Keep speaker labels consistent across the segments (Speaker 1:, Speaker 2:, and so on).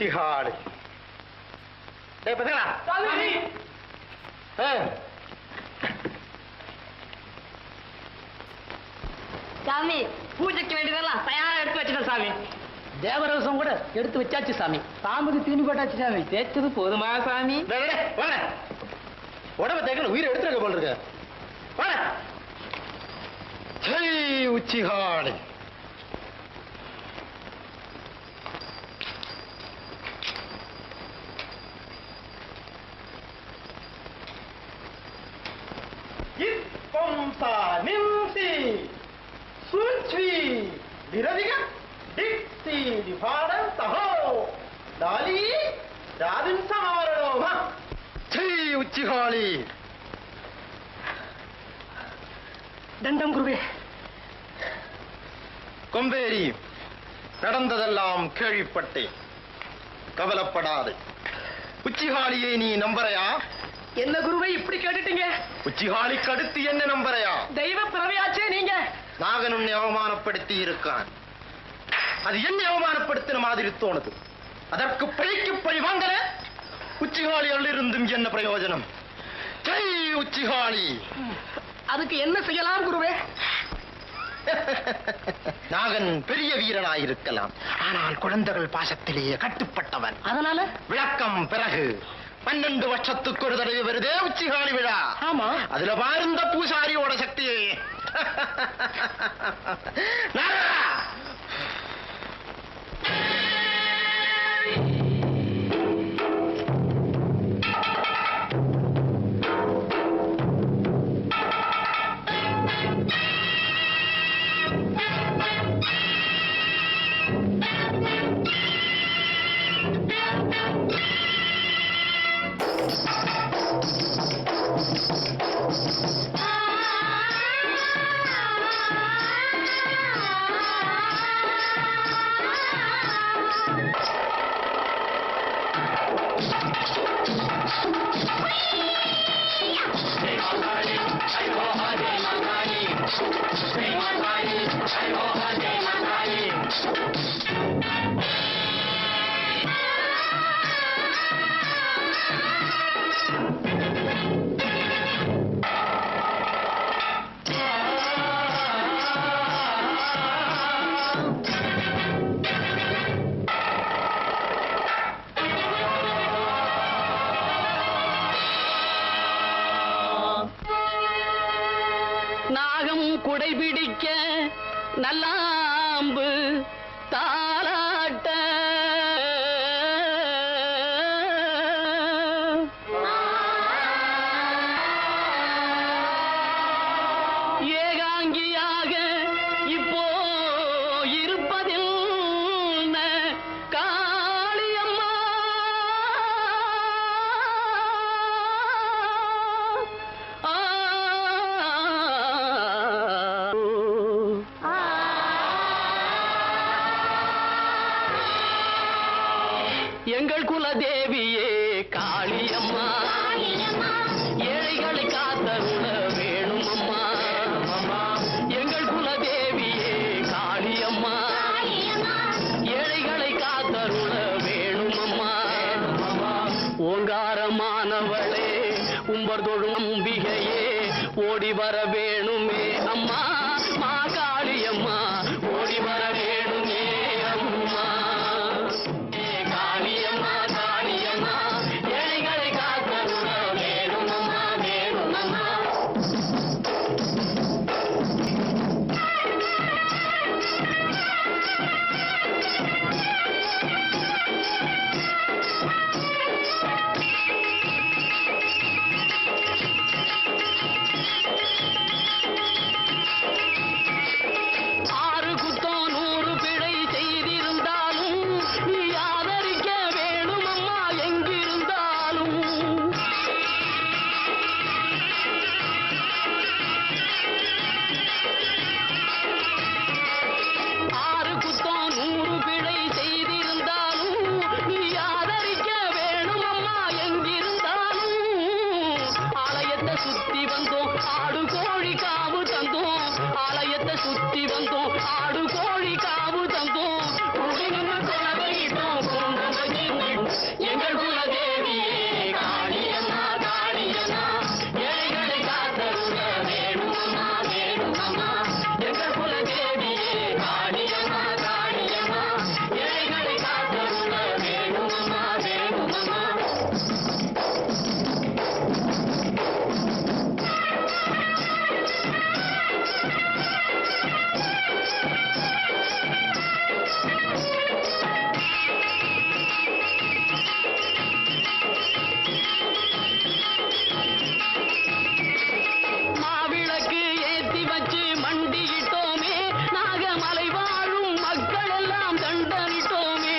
Speaker 1: உச்சிகாடு.
Speaker 2: சாமி பூஜைக்கு வேண்டியதெல்லாம் தயாரா எடுத்து வச்சுட்டேன் சாமி. தேவரவசம் கூட எடுத்து வச்சாச்சு சாமி. சாமிக்கு தீனி போட்டாச்சு சாமி. தேய்ச்சது போதுமா சாமி?
Speaker 1: உடம்ப தேக்கணும், உயிரை எடுத்துருக்க போல் இருக்க. உச்சிகாடு. உச்சிகாளி.
Speaker 2: தண்டம் குருவே.
Speaker 1: கொம்பேரி, நடந்ததெல்லாம் கேள்விப்பட்டேன். கவலைப்படாது. உச்சிகாளியை நீ நம்புறையா?
Speaker 2: என்ன குருவை இப்படி கேட்டுட்டீங்க?
Speaker 1: உச்சிகாளிக்கு அடுத்து என்ன நம்புறையா?
Speaker 2: தெய்வ பிறவியாச்சே நீங்க.
Speaker 1: நாகன் உன்னை அவமானப்படுத்தி இருக்கான். அது என்ன அவமானப்படுத்தின மாதிரி தோணுது. அதற்கு பழிக்கு பழி வாங்கல. உச்சிகாளிகள் இருந்தும் என்ன பிரயோஜனம்? ஜெய் உச்சிகாளி.
Speaker 2: அதுக்கு என்ன செய்யலாம் குருவே?
Speaker 1: நாகன் பெரிய வீரனாயிருக்கலாம், ஆனால் குழந்தைகள் பாசத்திலேயே கட்டுப்பட்டவன்.
Speaker 2: அதனால
Speaker 1: விளக்கம் பிறகு. 12 வருஷத்துக்கு ஒரு தடவை வருதே உச்சிகாளி விழா.
Speaker 2: ஆமா,
Speaker 1: அதுல பாருந்த பூசாரியோட சக்தியை.
Speaker 2: நாகம் குடைபிடிக்க நல்லாம்பு தாலாட்ட ஏகாங்கியாக இப்போ இருப்பதில் காளியம்மா. எங்கள் குலதேவியே காளியம்மா, ஏழைகளை காத்தருள வேணும் அம்மா. எங்கள் குலதேவியே காளியம்மா, ஏழைகளை காத்தருள வேணும் அம்மா. ஓங்காரமானவளே, உம்பர் தொழும் அம்பிகையே, ஓடி வர வேணுமே அம்மா. மா காளியம்மா, ஓடி வர வேணுமே அம்மா. சுத்தி வந்தோம், ஆடு கோழி காவு தந்தோம், எங்கள் குலதேவியே காளியம்மா காளியம்மா ஏழைகளை காத்தருள வேணுமம்மா வேணுமம்மா எங்கள் குலதேவியே காளியம்மா காளியம்மா ஏழைகளை காத்தருள வேணுமம்மா வேணுமம்மா மாவிளக்கு ஏத்தி வச்சு மண்டியிட்டோமே நாகமலை வாழும் மக்கள் எல்லாம் தண்டனிட்டோமே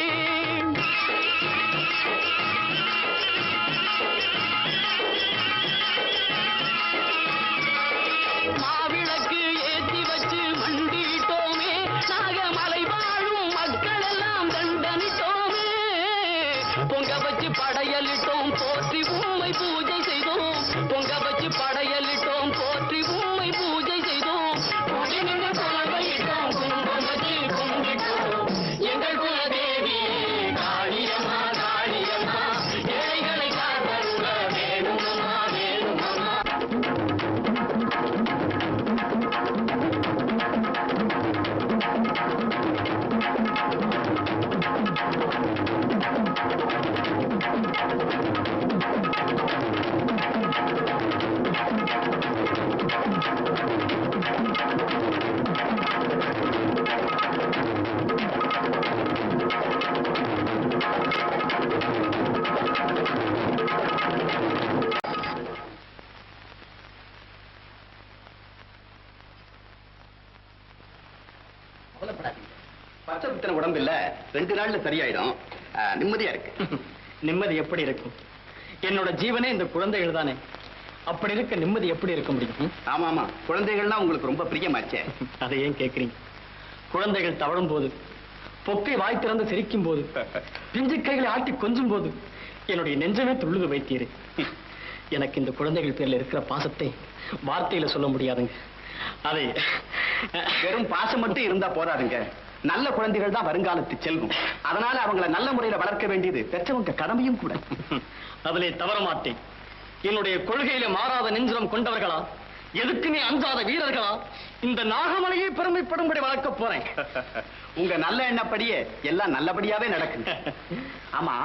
Speaker 2: மாவிளக்கு ஏத்தி வச்சு மண்டியிட்டோமே நாகமலை வாழும் மக்கள் எல்லாம் தண்டனிட்டோமே பொங்க வச்சு படையலிட்டோம் போற்றி உண்மை பூஜை செய்தோம் பொங்க வச்சு படையலிட்டோம் போற்றி உண்மை பூஜை செய்தோம் கூடி நின்று புலவையிட்டோம் குங்குமம் வச்சு கும்பிட்டோம் எங்கள் குலதேவி காளியம்மா காளியம்மா ஏழைகளை காத்தருள வேணுமம்மா வேணுமம்மா
Speaker 3: பச்சை குத்தின உடம்பு இல்ல 2 நாள்ல சரியாயிடும். நிம்மதியா இருக்கு.
Speaker 2: நிம்மதி எப்படி இருக்கும்? என்னோட ஜீவனே இந்த குழந்தைகள் தானே. அப்படி இருக்க நிம்மதி எப்படி இருக்க முடியும்?
Speaker 3: ஆமா ஆமா, குழந்தைகள்னா உங்களுக்கு ரொம்ப பிரியமாச்சே.
Speaker 2: அதை ஏன் கேட்கிறீங்க? குழந்தைகள் தவழும் போது, பொக்கை வாய் திறந்து சிரிக்கும் போது, பிஞ்சு கைகளை ஆட்டி கொஞ்சும் போது என்னுடைய நெஞ்சமே துள்ளுது வைத்தீரு. எனக்கு இந்த குழந்தைகள் பேர்ல இருக்கிற பாசத்தை வார்த்தையில சொல்ல முடியாதுங்க. அதை
Speaker 3: வெறும் பாசம் மட்டும் இருந்தா போதாதுங்க. நல்ல குழந்தைகள் தான் வருங்காலத்து செல்வம். அதனால அவங்கள நல்ல முறையில வளர்க்க வேண்டியது பெற்றவங்க கடமையும் கூட.
Speaker 2: அதிலே தவற மாட்டேன். என்னுடைய கொள்கையில மாறாத நெஞ்சம் கொண்டவர்களா, எதுக்குமே அஞ்சாத வீரர்களா இந்த நாகமலையை பெருமைப்படும்படி வளர்க்க போறேன்.
Speaker 3: உங்க நல்ல எண்ணப்படியே எல்லாம் நல்லபடியாவே நடக்கும். ஆமா,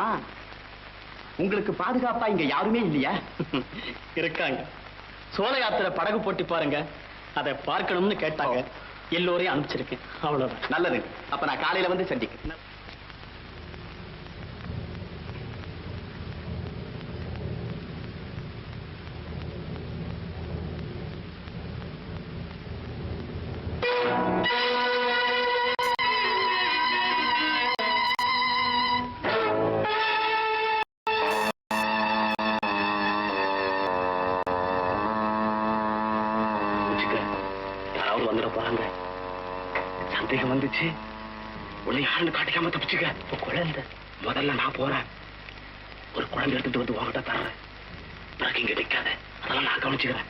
Speaker 3: உங்களுக்கு பாதுகாப்பா இங்க யாருமே இல்லையா?
Speaker 2: இருக்காங்க. சோழ யாத்திரை படகு போட்டி பாருங்க, அதை பார்க்கணும்னு கேட்டாங்க. எல்லோரையும் அனுப்பிச்சிருக்கேன். அவ்வளவுதான்.
Speaker 3: நல்லது. அப்ப நான் காலையில வந்து சந்திக்கிறேன்.
Speaker 2: யாராவது வந்துட போறாங்க. சந்தேகம் வந்துச்சு. உள்ள யாருன்னு காட்டிக்காம தப்பிச்சுக்க. குழந்தை முதல்ல நான் போறேன். ஒரு குழந்தை எடுத்துட்டு வந்து வாங்கிட்ட தர்றேன். பிறகு இங்க நிக்காத. அதெல்லாம் நான் கவனிச்சுக்கிறேன்.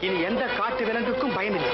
Speaker 3: இனி எந்த காட்டு விலங்குக்கும் பயமில்லை.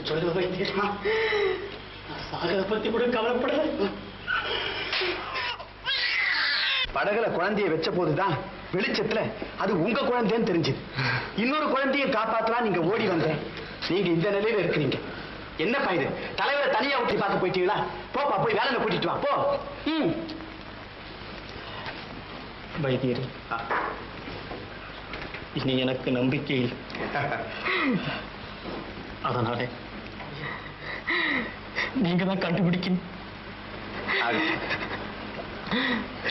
Speaker 2: சொல்ல வைத்தீர்களா? சாகர பத்தி கூட கவலைப்படல.
Speaker 3: படகுல குழந்தைய வச்ச போதுதான் வெளிச்சத்துல அது உங்க குழந்தைன்னு தெரிஞ்சது. இன்னொரு குழந்தைய காப்பாத்தலாம் நீங்க ஓடி வந்த. நீங்க இந்த நிலையில இருக்கிறீங்க. என்னப்பா இது? தலைவரை தனியா ஊற்றி பார்க்க போயிட்டீங்களா? போப்பா, போய் வேலையை கூட்டிட்டு வா போ.
Speaker 2: வைத்தியரே, இனி எனக்கு நம்பிக்கை இல்லை. அதனால நீங்க தான் கண்டுபிடிக்கணும்.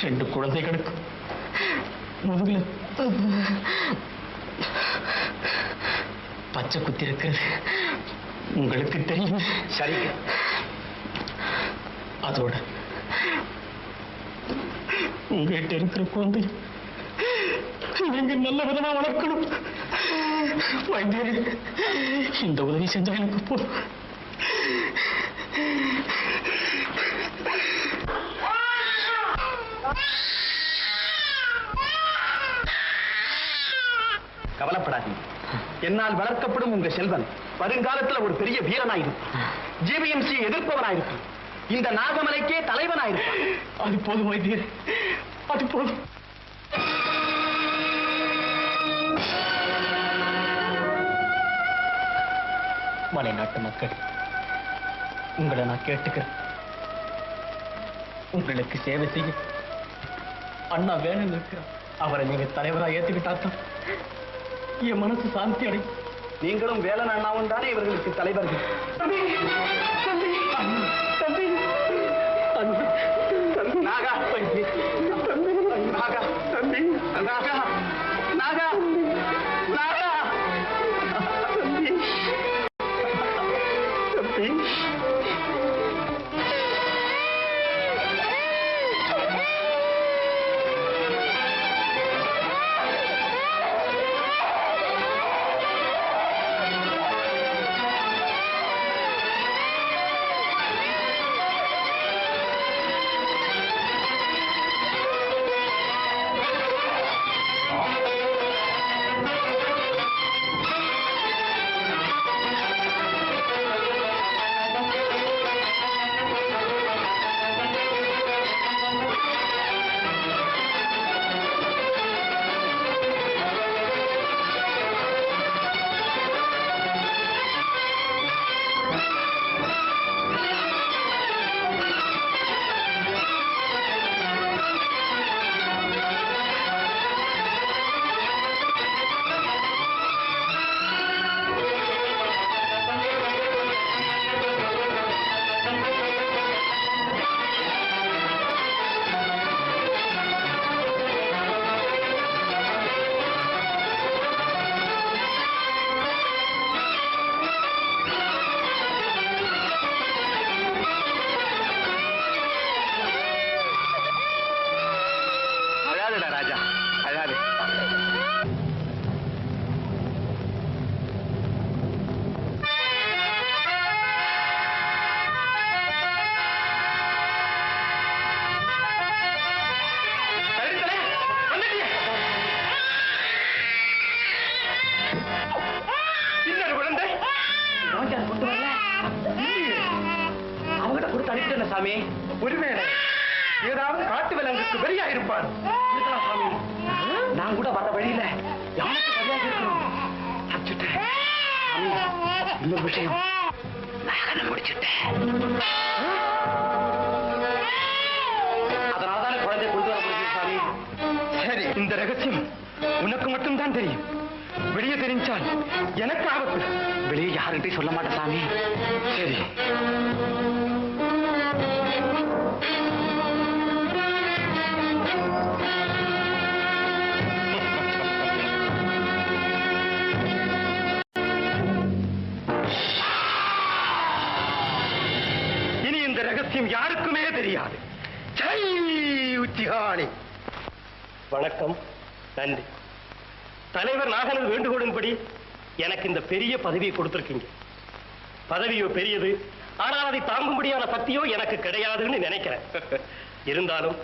Speaker 2: 2 குழந்தைகளுக்கு முதுகுல பச்சை குத்தி இருக்கிறது உங்களுக்கு தெரியும்.
Speaker 3: சரி,
Speaker 2: அதோட உங்ககிட்ட இருக்கிற குழந்தை நீங்க நல்ல விதமா வளர்க்கணும். வைத்தியர், இந்த உதவி செஞ்சா எனக்கு போதும்.
Speaker 3: கவலைப்படாதீங்க. என்னால் வளர்க்கப்படும் உங்க செல்வன் வருங்காலத்துல ஒரு பெரிய வீரனாயிருப்பான். ஜிபிஎம்சி எதிர்ப்பவனாயிருப்பான். இந்த நாகமலைக்கே தலைவனாயிருப்பான்.
Speaker 2: அது போதும் வைத்தியர், அது போதும். மலைநாட்டு மக்கள், உங்களை நான் கேட்டுக்கிறேன். உங்களுக்கு சேவை செய்ய அண்ணா வேணும் இருக்கிறார். அவரை நீங்க தலைவரா ஏத்துக்கிட்டாத்தான் என் மனசு சாந்தி அடையும்.
Speaker 3: நீங்களும் வேலன் அண்ணாவும் தானே இவர்களுக்கு தலைவர்கள். நாகா, நாகா, நாகா, நாகா, நாகா, சாமி.
Speaker 1: ஒருவேளை ஏதாவது காட்டு விலங்குக்கு வெளியா இருப்பார். இருக்கலாம் சாமி.
Speaker 3: நான் கூட வர வழியில யாருக்கு சரியாக இருக்கணும் தப்பிச்சுட்டேன். சாமி, இன்னொரு விஷயம், நாகனை முடிச்சுட்டேன். அதனால்தானே குழந்தை கொண்டு வர முடியும் சாமி.
Speaker 1: சரி, இந்த ரகசியம் உனக்கு மட்டும்தான் தெரியும். வெளியே தெரிஞ்சால் எனக்கு ஆபத்து.
Speaker 3: வெளியே யாருகிட்டையும் சொல்ல மாட்டேன் சாமி.
Speaker 1: சரி. இனி இந்த ரகசியம் யாருக்குமே தெரியாது. ஜெய் உச்சிகாணி. வணக்கம். நன்றி. தலைவர் நாகனது வேண்டுகோளின்படி எனக்கு இந்த பெரிய பதவியை கொடுத்திருக்கீங்க. பதவியோ பெரியது, ஆனால் அதை தாங்கும்படியான சக்தியோ எனக்கு கிடையாதுன்னு நினைக்கிறேன். இருந்தாலும்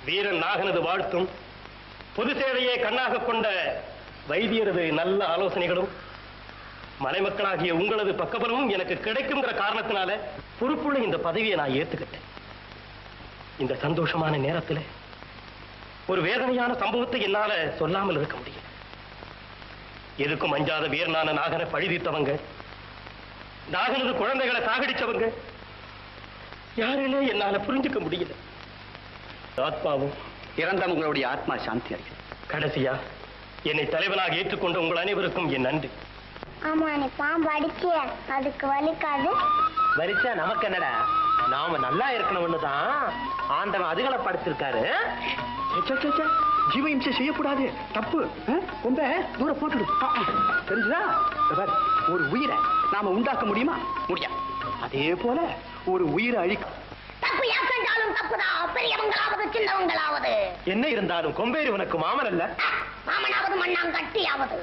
Speaker 1: வீரன் நாகனது வாழ்த்தும், பொது சேவையை கண்ணாக கொண்ட வைத்தியரது நல்ல ஆலோசனைகளும், மலைமக்களாகிய உங்களது பக்கபலமும் எனக்கு கிடைக்குங்கிற காரணத்தினால பொறுப்புள்ள இந்த பதவியை நான் ஏத்துக்கிட்டேன். இந்த சந்தோஷமான நேரத்தில் ஒரு வேதனையான சம்பவத்தை என்னால சொல்லாமல் இருக்க முடியும். எதுக்கும் அஞ்சாத வீரனான நாகனை பழிதீர்த்தவங்க, நாகனது குழந்தைகளை சாகடிச்சவங்க யாருன்னு என்னால புரிஞ்சுக்க முடியல. ஆத்மாவும்
Speaker 3: இறந்தவங்களுடைய ஆத்மா சாந்தி அடையும்.
Speaker 1: கடைசியா என்னை தலைவனாக ஏற்றுக்கொண்ட உங்கள் அனைவருக்கும் என் நன்றி.
Speaker 4: ஆமா, நீ பாம்பு அடிச்சிய, அதுக்கு வலிக்காது.
Speaker 1: வரிச்சா நமக்கு என்னடா, நாம நல்லா இருக்கணும்னு தான் ஆண்டவன் அதுகளை படுத்திருக்காரு.
Speaker 3: ஜீவ இம்சை செய்யக்கூடாது, தப்பு. ரொம்ப தூரம் போட்டுடு. தெரிஞ்சுதா? ஒரு உயிரை நாம உண்டாக்க முடியுமா? முடியாது. அதே போல ஒரு உயிரை அழிக்க
Speaker 4: தப்பு யார் செஞ்சாலும் தப்புதான், பெரியவங்களாவது சின்னவங்களாவது.
Speaker 1: என்ன இருந்தாலும் கொம்பேறி உனக்கு மாமன் அல்ல.
Speaker 4: மாமனாவது மண்ணாங்கட்டியாவது.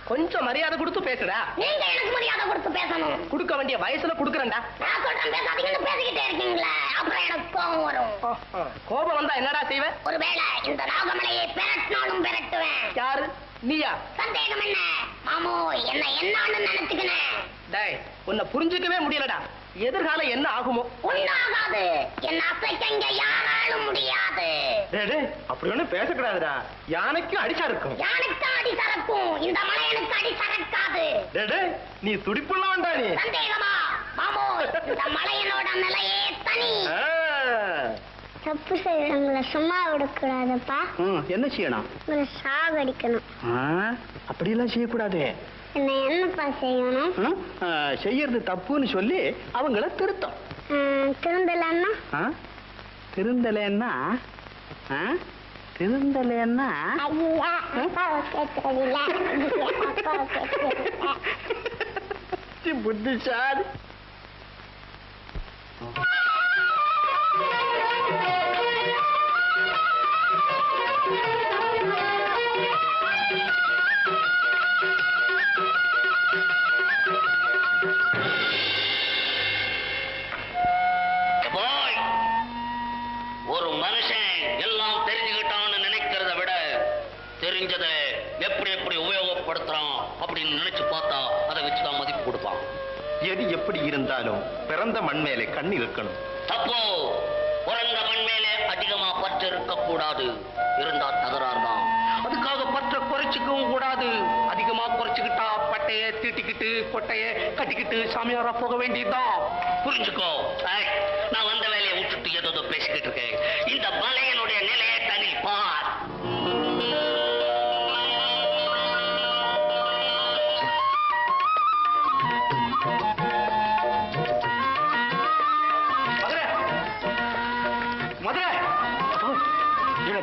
Speaker 1: கொஞ்சம் மரியாதை கொடுத்து பேசுடா.
Speaker 4: நீங்க எனக்கு மரியாதை கொடுத்து பேசணும்.
Speaker 1: கொடுக்க வேண்டிய வயசுல கொடுக்கறேன்டா.
Speaker 4: நான் சொல்றேன் பேசாதீங்கன்னு பேசிக்கிட்டே இருக்கீங்களே, அப்புறம் எனக்கு கோபம் வரும்.
Speaker 1: கோபம் வந்தா என்னடா செய்வ?
Speaker 4: ஒருவேளை இந்த நாகமலையை பெரட்டினாலும் பெரட்டுவேன்.
Speaker 1: யாரு, நீயா?
Speaker 4: சந்தேகம் என்ன மாமோ, என்ன என்னான்னு நினைச்சுக்கினேன்.
Speaker 1: டேய், உன்னை புரிஞ்சுக்கவே முடியலடா. எதிர்காலம் என்ன ஆகுமோ?
Speaker 4: ஒன்னாகாது, என்ன அசைக்க யாராலும் முடியாது.
Speaker 1: அப்படி ஒண்ணு பேசக்கூடாதுடா. யானைக்கும் அடிச்சா இருக்கும்.
Speaker 4: யானைக்கு அடி சரக்கும், இந்த மலையனுக்கு அடி சரக்காது.
Speaker 1: நீ துடிப்புள்ள வேண்டா. நீ
Speaker 4: சந்தேகமா மாமோ, இந்த மலையனோட நிலையே தனி. தப்பு செய்யறவங்களை சும்மா விடக்கூடாதுப்பா.
Speaker 3: என்ன செய்யணும்?
Speaker 4: உங்களை சாகடிக்கணும்.
Speaker 3: அப்படியெல்லாம் செய்யக்கூடாது.
Speaker 4: என்ன என்னப்பா செய்யணும்?
Speaker 3: செய்யறது தப்புன்னு சொல்லி அவங்கள திருத்தம்.
Speaker 4: திருந்தலன்னா?
Speaker 3: திருந்தலன்னா திருந்தலன்னா
Speaker 4: ஐயா, அப்பாவை கேட்கறதில்ல. அப்பாவை கேட்கறதில்ல.
Speaker 3: புத்திசாலி.
Speaker 5: ஒரு மனுஷன் எல்லாம் தெரிஞ்சுக்கிட்டான்னு நினைக்கிறத விட தெரிஞ்சதை எப்படி எப்படி உபயோகப்படுத்துறான் அப்படின்னு நினைச்சு பார்த்தா அதை வச்சுதான் மதிப்பு கொடுப்பான்.
Speaker 1: எது எப்படி இருந்தாலும் பிறந்த மண் மேலே கண் இருக்கணும்.
Speaker 5: தப்போ, பிறந்த மண் மேலே அதிகமா பற்று இருக்கக்கூடாது. இருந்தா தகராறு தான். அதுக்காக பற்ற குறைச்சிக்கவும் கூடாது. அதிகமா குறைச்சுக்கிட்டா பட்டைய தீட்டிக்கிட்டு கொட்டைய கட்டிக்கிட்டு சாமியாரா போக வேண்டியதுதான். புரிஞ்சுக்கோ. நான் வந்த வேலையை விட்டுட்டு ஏதோ பேசிக்கிட்டு இருக்கேன். இந்த மலையனுடைய நிலையை தனி பார்.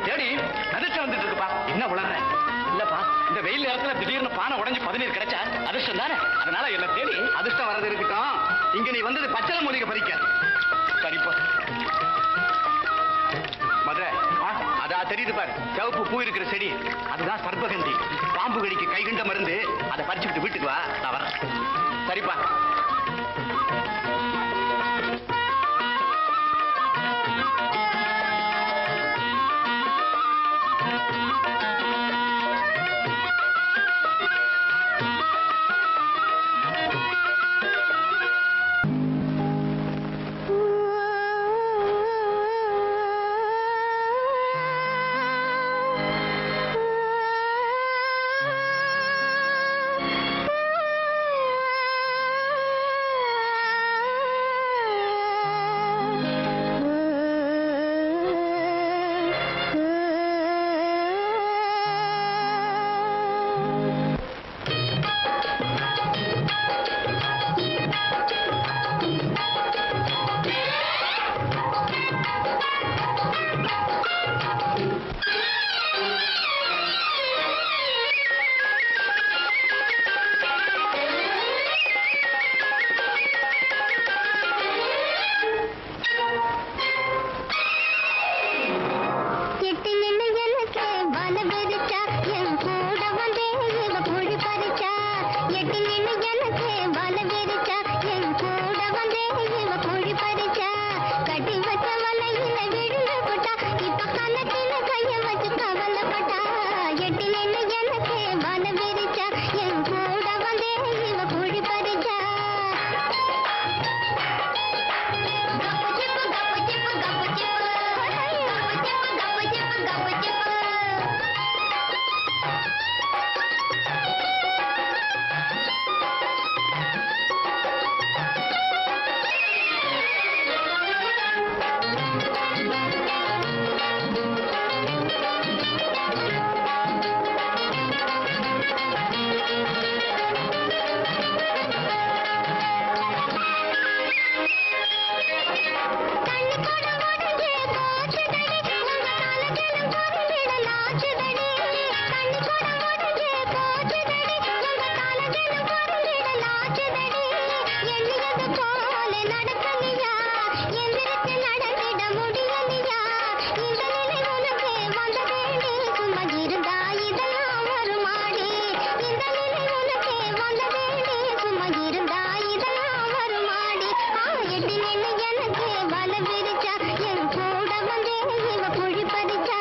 Speaker 3: தேடி அதிர்ஷ்டம் வந்துட்டு இருக்குப்பா. என்ன உளற? இல்லப்பா, இந்த வெயில் நேரத்துல திடீர்னு பானை உடைஞ்சு 17 கிடைச்சா அதிர்ஷ்டம் தானே. அதனால என்ன தேடி அதிர்ஷ்டம் வர்றது இருக்கட்டும். இங்க நீ வந்தது பச்சளை மூலிகை பறிக்க. சரிப்பா. மதுரை, அதா தெரியுது பாரு, சிவப்பு பூ இருக்கிற செடி, அதுதான் சர்பகந்தி. பாம்பு கடிக்கு கைகண்ட மருந்து. அதை பறிச்சுக்கிட்டு வீட்டுக்கு வா, நான் வரேன். சரிப்பா.
Speaker 4: நடக்கலையா எந்திரிச்சு நடந்திட முடியலையா இந்த நிலை உனக்கு வந்ததேடி சும்மா இருந்தா இதெல்லாம் வருமாடி இந்த நிலை உனக்கு வந்ததேடி சும்மா இருந்தா இதெல்லாம் வருமாடி எட்டி நின்று எனக்கு வல விரிச்சா என் கூட வந்து இவ குழி பறிச்சா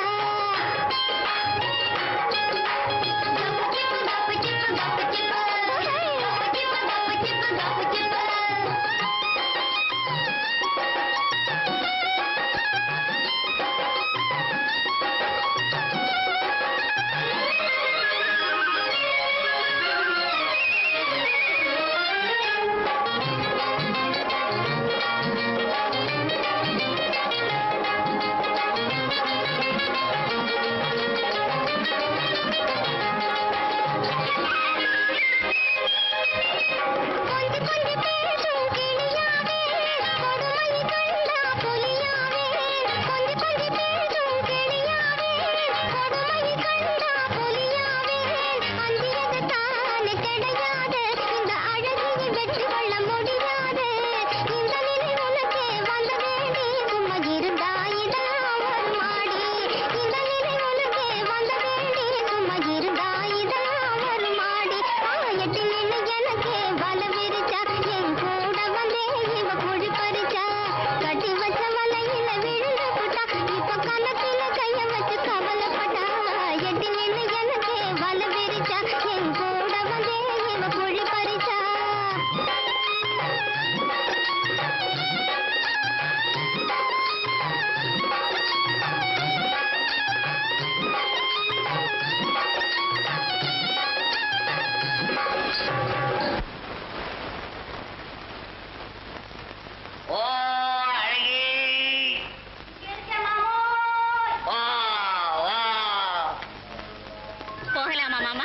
Speaker 4: போகலாமா மாமா?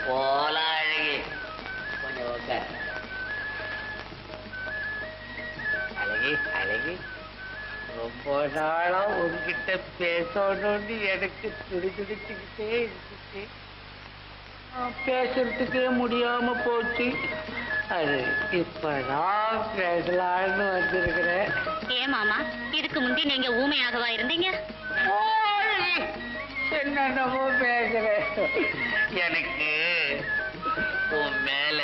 Speaker 5: போலாம் அழகி. கொஞ்சம் உட்கார். அழகி ரொம்ப நாளா உங்ககிட்ட பேசணும்னு எனக்கு துடிச்சுக்கிட்டே இருந்துச்சு. பேசுறதுக்கே முடியாம போச்சு. அது இப்பதான் பேசலான்னு வந்திருக்கிறேன்.
Speaker 4: ஏன் மாமா, இதுக்கு முந்தி நீங்க ஊமையாகவா இருந்தீங்க?
Speaker 5: என்னென்னமோ பேசுறேன். எனக்கு உன் மேல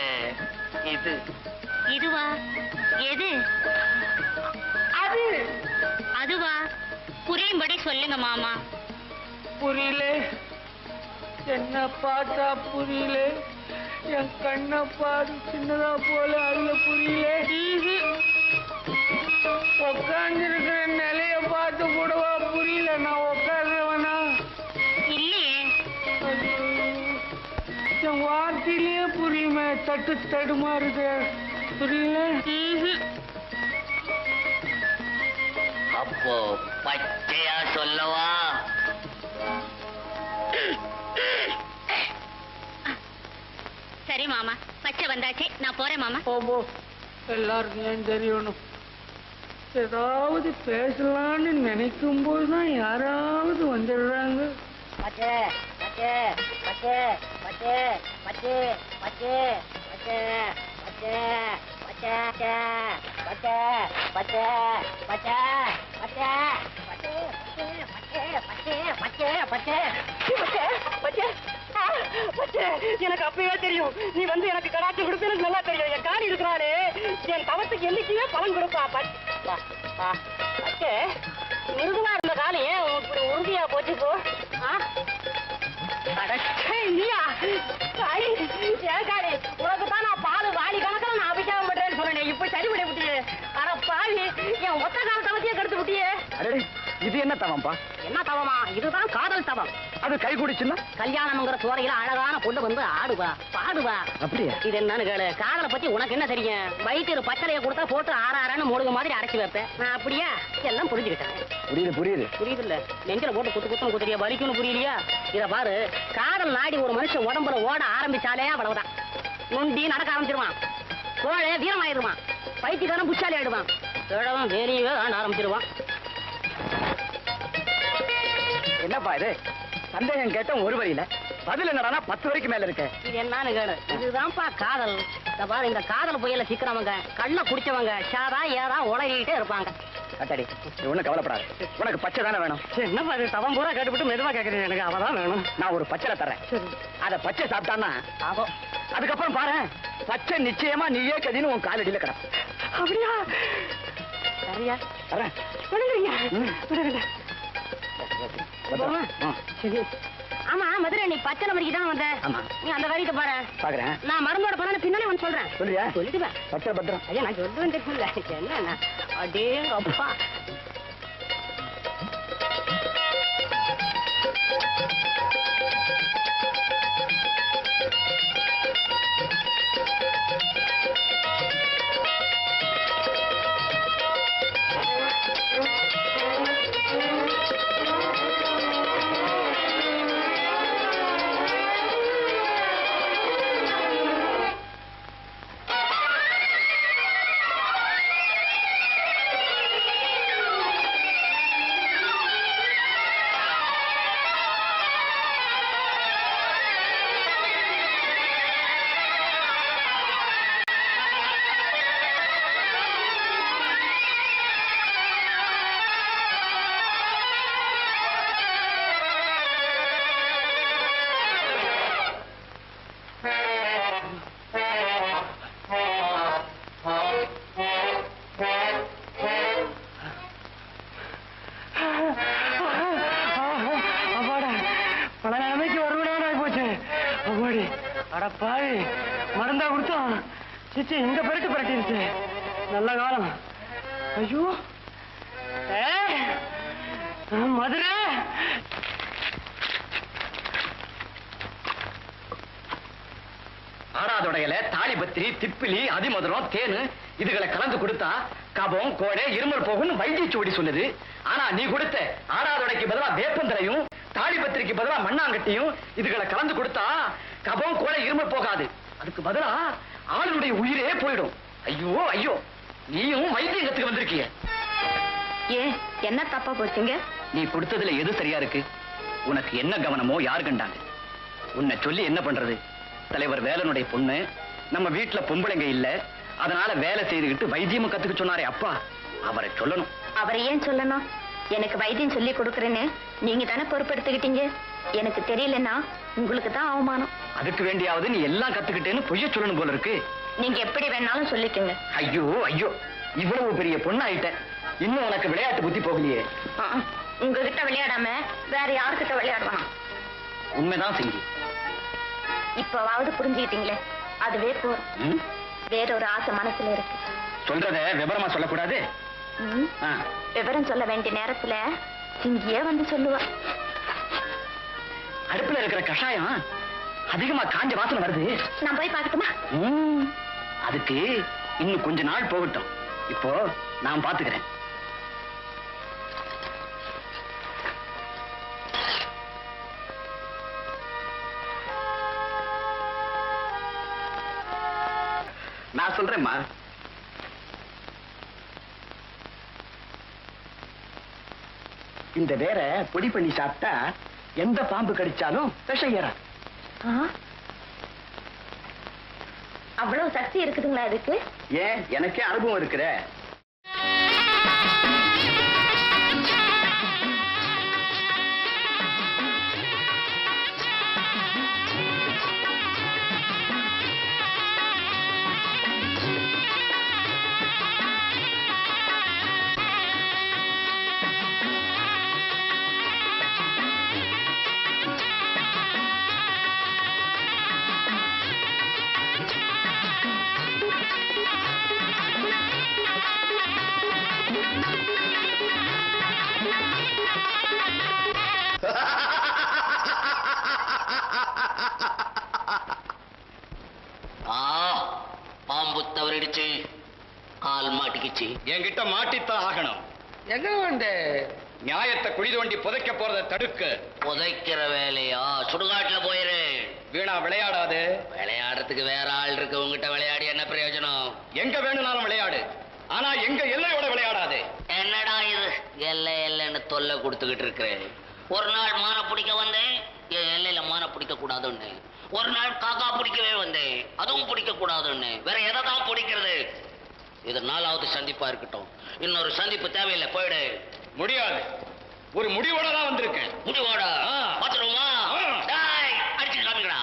Speaker 4: இதுவா? எது
Speaker 5: அது?
Speaker 4: அதுவா? புரியும்படி சொல்லுங்க மாமா.
Speaker 5: புரியல. என்ன பார்த்தா புரியல. என் கண்ணை பாரு சின்னதா போல அதுல புரியல. உட்கார்ந்து இருக்கிற நிலைய பார்த்து கூடவா புரியல? நான் உட்கார்றவனா
Speaker 4: இல்லையே.
Speaker 5: என் வார்த்தையிலேயே புரியுமே. தடுமாறுது. புரியல. அப்போ பச்சையா சொல்லவா?
Speaker 4: சரி மாமா, பச்சை வந்தாச்சு, நான் போறேன் மாமா.
Speaker 5: போ. எல்லாருக்கும் ஏன் தெரியணும்? ஏதாவது பேசலான்னு நினைக்கும் போதுதான் யாராவது வந்துடுறாங்க.
Speaker 4: பச்சை பச்சை பச்சை பச்சை பச்சை பச்சை பச்சை பச்சை பச்சை பச்சை பச்சை பச்சை பச்சை எனக்கு அப்பவே தெரியும். நீ வந்து எனக்கு கடாச்சி கொடுத்து எனக்கு நல்லா தெரியும். என் காரி இருக்கிறாரு என் தவத்துக்கு என்னைக்குமே பலன் கொடுப்பா. பச்சை மிருதுவா இருந்த காலம் ஏன் இப்படி உறுதியா போச்சு போ? உனக்கு தான் நான் பால் வாலி கணக்கில் நான் அபிஷேகம் பண்றேன்னு சொன்னேன். இப்ப சரி விட விட்டியே. ஆனா பாவி என் ஒத்த கால தவத்தையே கெடுத்து விட்டியே.
Speaker 3: இது என்ன தவம்பா?
Speaker 4: என்ன தவமா? இதுதான் காதல் தவம்.
Speaker 3: அது கை குடிச்சுன்னா
Speaker 4: கல்யாணம்ங்கிற சோறையில அழகான பொண்ணு வந்து ஆடுவா பாடுவா.
Speaker 3: அப்படியா?
Speaker 4: இது என்னன்னு கேளு. காதலை பத்தி உனக்கு என்ன தெரியும்? வயிற்று பச்சளைய கொடுத்தா போட்டு ஆறான்னு மூடுக மாதிரி அரைச்சி வைப்பேன். நான் அப்படியா? எல்லாம் புரிஞ்சுக்கிட்டேன். புரியுது இல்ல? நெஞ்சில போட்டு குத்துன்னு குத்துறியா? வலிக்குன்னு புரியலையா? இத பாரு, காதல் நாடி ஒரு மனுஷன் உடம்புல ஓட ஆரம்பிச்சாலே அவ்வளவுதான். நொண்டி நடக்க ஆரம்பிச்சிருவான். கோழை வீரமாயிருவான். பைத்தியக்காரன் புச்சாலி ஆயிடுவான். கிழவன் வேலையே ஆட ஆரம்பிச்சிருவான்.
Speaker 3: என்னப்பா இது? சந்தேகம் கேட்ட ஒரு வழியில பதில் என்னடா 10 வரைக்கும் மேல இருக்க.
Speaker 4: இது என்னன்னு கேளு. இதுதான்ப்பா காதல். இந்த பாரு, இந்த காதல் புயல சிக்கிறவங்க, கள்ள குடிச்சவங்க, சாதா ஏதா உலகிட்டே இருப்பாங்க.
Speaker 3: அத்தாடி, நீ ஒண்ணும் கவலைப்படாத. உனக்கு பச்சை தானே வேணும்.
Speaker 4: என்னப்பா இது தவம் பூரா கேட்டுவிட்டு மெதுவா கேட்கறீங்க. எனக்கு அவதான் வேணும்.
Speaker 3: நான் ஒரு பச்சைல தர்றேன். அத பச்சை சாப்பிட்டான்னா அதுக்கப்புறம் பாரு, பச்சை நிச்சயமா நீயே கதின்னு உன் காலடியில கிடப்பு.
Speaker 4: அப்படியா? சரியா
Speaker 3: தர்றேன்.
Speaker 4: சரி. ஆமா மதுரை, நீ பச்சை நம்பருக்கு தான் வந்த.
Speaker 3: ஆமா.
Speaker 4: நீ அந்த காரியத்தை பாரு.
Speaker 3: பாக்குறேன்.
Speaker 4: நான் மருந்தோட பணம் பின்னாலே வந்து சொல்றேன்.
Speaker 3: சொல்லியா?
Speaker 4: சொல்லிடுவேன்.
Speaker 3: பச்சை பத்திரம்.
Speaker 4: ஐயா, நான் சொல்லுவேன் தெரியல. என்ன அடே அப்பா. அடப்பாவி, மருந்தா கொடுத்தோம். சிச்சி இந்த பரட்டு பரட்டிருச்சு. நல்ல காலம். ஐயோ மதுரை.
Speaker 3: ஆடாதொடையில தாலிபத்திரி, திப்பிலி, அதிமதுரம், தேனு இதுகளை கலந்து கொடுத்தா கபம், கோடை, இருமல் போகும்னு வைத்திய சுவடி சொல்லுது. ஆனா நீ கொடுத்த ஆடாதொடைக்கு பதிலா வேப்பந்தரையும், தாலிபத்திரிக்கு பதிலா மண்ணாங்கட்டியும் இதுகளை கலந்து கொடுத்தா கபம், கோடை, இருமல் போகாது. அதுக்கு பதிலா ஆளுடைய உயிரே போயிடும். ஐயோ ஐயோ, நீயும் வைத்தியத்துக்கு வந்திருக்கிய.
Speaker 6: ஏன் என்ன தப்பா போச்சுங்க?
Speaker 3: நீ கொடுத்ததுல எது சரியா இருக்கு? உனக்கு என்ன கவனமோ யார் கண்டாங்க? உன்னை சொல்லி என்ன பண்றது? தலைவர் வேலனுடைய பொண்ணு, நம்ம வீட்டுல பொம்பளைங்க இல்ல, அதனால வேலை செய்துகிட்டு வைத்தியமும் கத்துக்க சொன்னாரே அப்பா, அவரை சொல்லணும்.
Speaker 6: அவரை ஏன் சொல்லணும்? எனக்கு வைத்தியம் சொல்லி கொடுக்கறேன்னு நீங்க தானே பொறுப்பெடுத்துக்கிட்டீங்க. எனக்கு தெரியலன்னா உங்களுக்கு தான் அவமானம்.
Speaker 3: அதுக்கு வேண்டியாவது நீ எல்லாம் கத்துக்கிட்டேன்னு பொய்ய சொல்லணும் போல இருக்கு.
Speaker 6: நீங்க எப்படி வேணாலும் சொல்லிக்கங்க.
Speaker 3: ஐயோ ஐயோ, இவ்வளவு பெரிய பொண்ணாயிட்ட, இன்னும் உனக்கு விளையாட்டு புத்தி போகலையே.
Speaker 6: உங்ககிட்ட விளையாடாம வேற யாருக்கிட்ட விளையாடுவான்?
Speaker 3: உண்மைதான் செஞ்சு.
Speaker 6: இப்பவாவது புரிஞ்சுக்கிட்டீங்களே, அதுவே போதும். வேற ஒரு ஆசை மனசுல இருக்கு.
Speaker 3: சொல்றத விவரமா சொல்லக்கூடாது.
Speaker 6: விவரம் சொல்ல வேண்டிய நேரத்துல சிங்கியே வந்து சொல்லுவா.
Speaker 3: அடுப்புல இருக்கிற கஷாயம் அதிகமா காஞ்ச வாசனை வருது.
Speaker 6: நான் போய் பார்க்கட்டுமா?
Speaker 3: அதுக்கு இன்னும் கொஞ்ச நாள் போகட்டும். இப்போ நான் பாத்துக்கிறேன். நான் சொல்றேம்மா. இந்த வேற பொடி பண்ணி சாப்பிட்டா எந்த பாம்பு கடிச்சாலும் விஷம் ஏறாது.
Speaker 6: அவ்வளவு சக்தி இருக்குதுங்களா அதுக்கு?
Speaker 3: ஏன், எனக்கே அனுபவம் இருக்கிற.
Speaker 5: பாம்பு தவறிடுச்சு, கால் மாட்டிக்கிச்சு.
Speaker 3: என்கிட்ட மாட்டித்தான் ஆகணும்.
Speaker 5: எங்க வந்து
Speaker 3: நியாயத்தை குழி தோண்டி புதைக்க போறதை தடுக்க.
Speaker 5: புதைக்கிற வேலையா? சுடுகாட்டுல போயிரு.
Speaker 3: வீணா விளையாடாது.
Speaker 5: விளையாடுறதுக்கு வேற ஆள் இருக்கு, உங்ககிட்ட விளையாடி என்ன பிரயோஜனம்?
Speaker 3: எங்க வேணும்னாலும் விளையாடு, ஆனா எங்க எல்லையோட விளையாடாது.
Speaker 5: என்னடா இது எல்லை எல்லைன்னு தொல்லை கொடுத்துக்கிட்டு இருக்கிறேன். ஒரு நாள் மான பிடிக்க வந்தேன், என் எல்லையில மான பிடிக்க பிடிக்க கூடாதுன்னு. ஒரு நாள் காக்கா பிடிக்கவே வந்தேன், அதுவும் பிடிக்க கூடாதுன்னு. வேற எதை தான் பிடிக்கிறது? இது 4வது சந்திப்பா இருக்கட்டும். இன்னொரு சந்திப்பு தேவையில்லை, போயிடு.
Speaker 3: முடியாது. ஒரு முடிவோட தான் வந்திருக்கேன்.
Speaker 5: முடிவோட பாத்துருமா? அடிச்சு காமிக்கடா.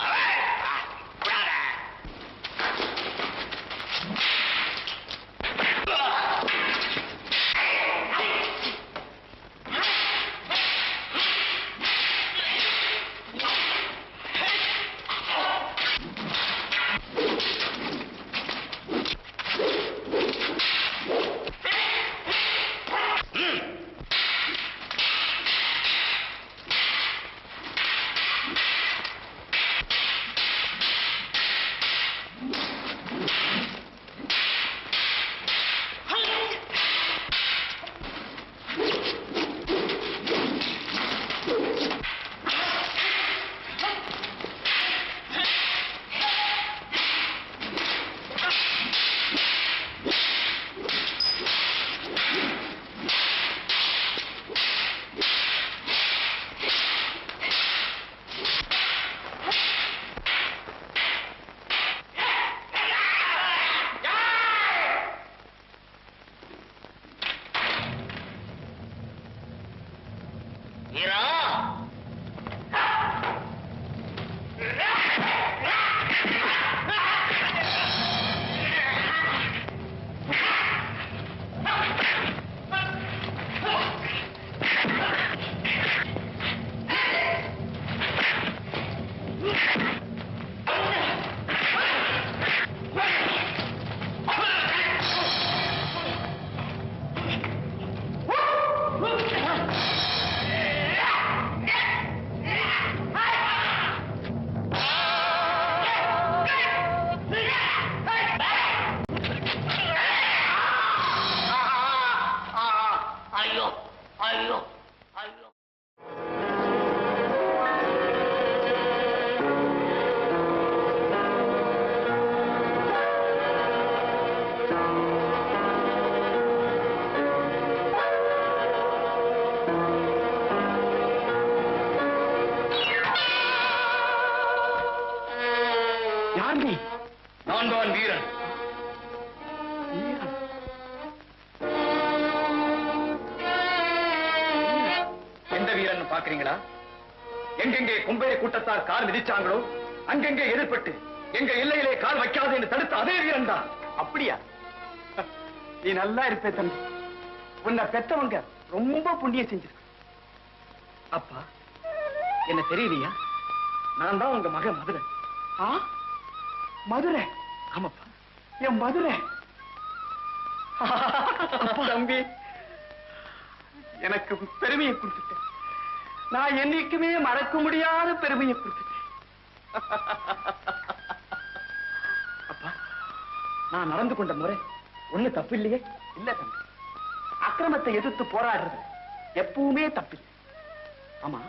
Speaker 3: நான் தான் வீரன். எந்த வீரன் பாக்குறீங்களா? எங்கெங்கே கும்பேரி கூட்டத்தார் கால் மிதிச்சாங்களோ அங்கெங்கே எதிர்பட்டு எங்க எல்லையிலே கால் வைக்காது என்று தடுத்த அதே வீரன் தான். அப்படியா? நீ நல்லா இருப்பே தம்பி. உன்னை பெத்தவங்க ரொம்ப புண்ணியம் செஞ்சிருக்க. அப்பா, என்ன தெரியலையா? நான் தான் உங்க மகன் மதுரை. மதுரை? ஆமாப்பா, என் மதுரை. தம்பி, எனக்கு பெருமையை கொடுத்துட்டேன். நான் என்னைக்குமே மறக்க முடியாத பெருமையை கொடுத்துட்டேன். அப்பா, நான் நடந்து கொண்ட முறை ஒண்ணு தப்பு இல்லையே? இல்ல தம்பி, அக்கிரமத்தை எதிர்த்து போராடுறது எப்பவுமே தப்பில்லை. ஆமா,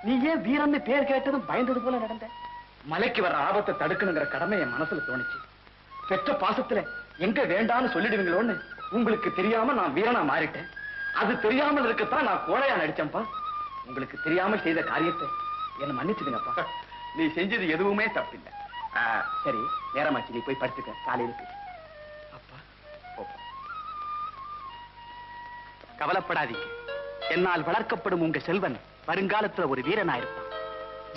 Speaker 3: நீ ஏன் வீரன்னு பேர் கேட்டதும் பயந்தது போல நடந்த? மலைக்கு வர ஆபத்தை தடுக்கணுங்கிற கடமை என் மனசுல தோணுச்சு. பெற்ற பாசத்துல எங்க வேண்டான்னு சொல்லிடுவீங்களோன்னு உங்களுக்கு தெரியாம நான் வீரனா மாறிட்டேன். அது தெரியாமல் இருக்கத்தான் நான் கோழையா நடிச்சேன்ப்பா. உங்களுக்கு தெரியாமல் செய்த காரியத்தை என்ன மன்னிச்சுடுங்கப்பா. நீ செஞ்சது எதுவுமே தப்பில்லை. சரி, நேரமாச்சு, நீ போய் படுத்துக்க. காலையில் பேசு. அப்பா, கவலைப்படாதீங்க. என்னால் வளர்க்கப்படும் உங்க செல்வன் வருங்காலத்துல ஒரு வீரனாயிருப்பான்.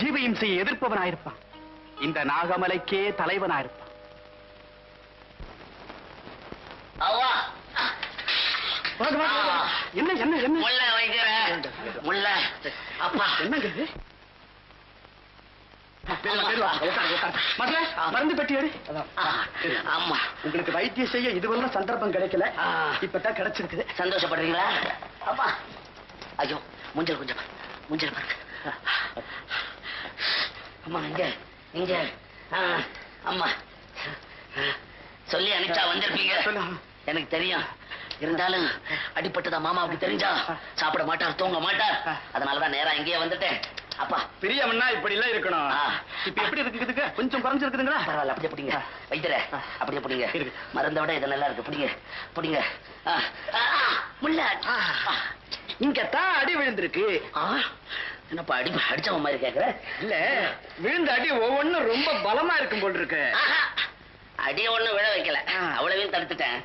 Speaker 3: ஜீவ இம்சையை எதிர்ப்பவனாயிருப்பான். இந்த நாகமலைக்கே தலைவனாயிருப்பான். என்ன என்ன என்ன
Speaker 5: முல்லை வைக்கிறேன். முல்லை அப்பா,
Speaker 3: என்னங்க இது? மருந்து பெட்டி எடு.
Speaker 5: ஆமா,
Speaker 3: உங்களுக்கு வைத்தியம் செய்ய இதுவெல்லாம் சந்தர்ப்பம் கிடைக்கல, இப்பதான் கிடைச்சிருக்குது.
Speaker 5: சந்தோஷப்படுறீங்களா? அப்பா, ஐயோ, முஞ்சல் கொஞ்சம் முஞ்சல் பாருங்க. அம்மா, இங்க இங்க. அம்மா, சொல்லி அனுப்பிச்சா வந்திருப்பீங்க. எனக்கு தெரியும். இருந்தாலும் அடிப்பட்டதா மாமாவுக்கு தெரிஞ்சா சாப்பிட மாட்டார், தூங்க மாட்டார். அதனாலதான் நேரா இங்கேயே வந்துட்டேன். அப்பா
Speaker 3: பிரியம்னா இப்படி எல்லாம் இருக்கணும். இப்ப எப்படி இருக்குதுக்கு கொஞ்சம் குறைஞ்சிருக்குதுங்களா?
Speaker 5: பரவாயில்ல, அப்படியே பிடிங்க. வைத்தியரே, அப்படியே பிடிங்க. மருந்தை விட இது நல்லா இருக்கு. பிடிங்க பிடிங்க. முள்ள
Speaker 3: இங்கத்தான் அடி விழுந்திருக்கு.
Speaker 5: என்னப்பா அடிச்சவன் மாதிரி கேக்குற?
Speaker 3: இல்ல, விழுந்த அடி ஒவ்வொன்னும் ரொம்ப பலமா இருக்கும் போல் இருக்கு.
Speaker 5: அடிய ஒண்ணு விழ வைக்கல, அவ்வளவையும் தடுத்துட்டேன்.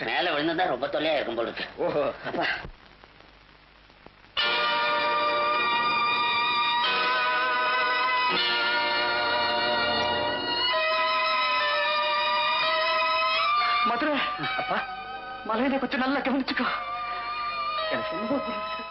Speaker 5: மேல விழுந்தா ரொம்ப தொல்லையா இருக்கும் போல் இருக்கு.
Speaker 3: ஓஹோ.
Speaker 5: அப்பா
Speaker 3: மதுரை, அப்பா மலையில கொஞ்சம் நல்லா கவனிச்சுக்கோ. எனக்கு என்னவோ புரியுது.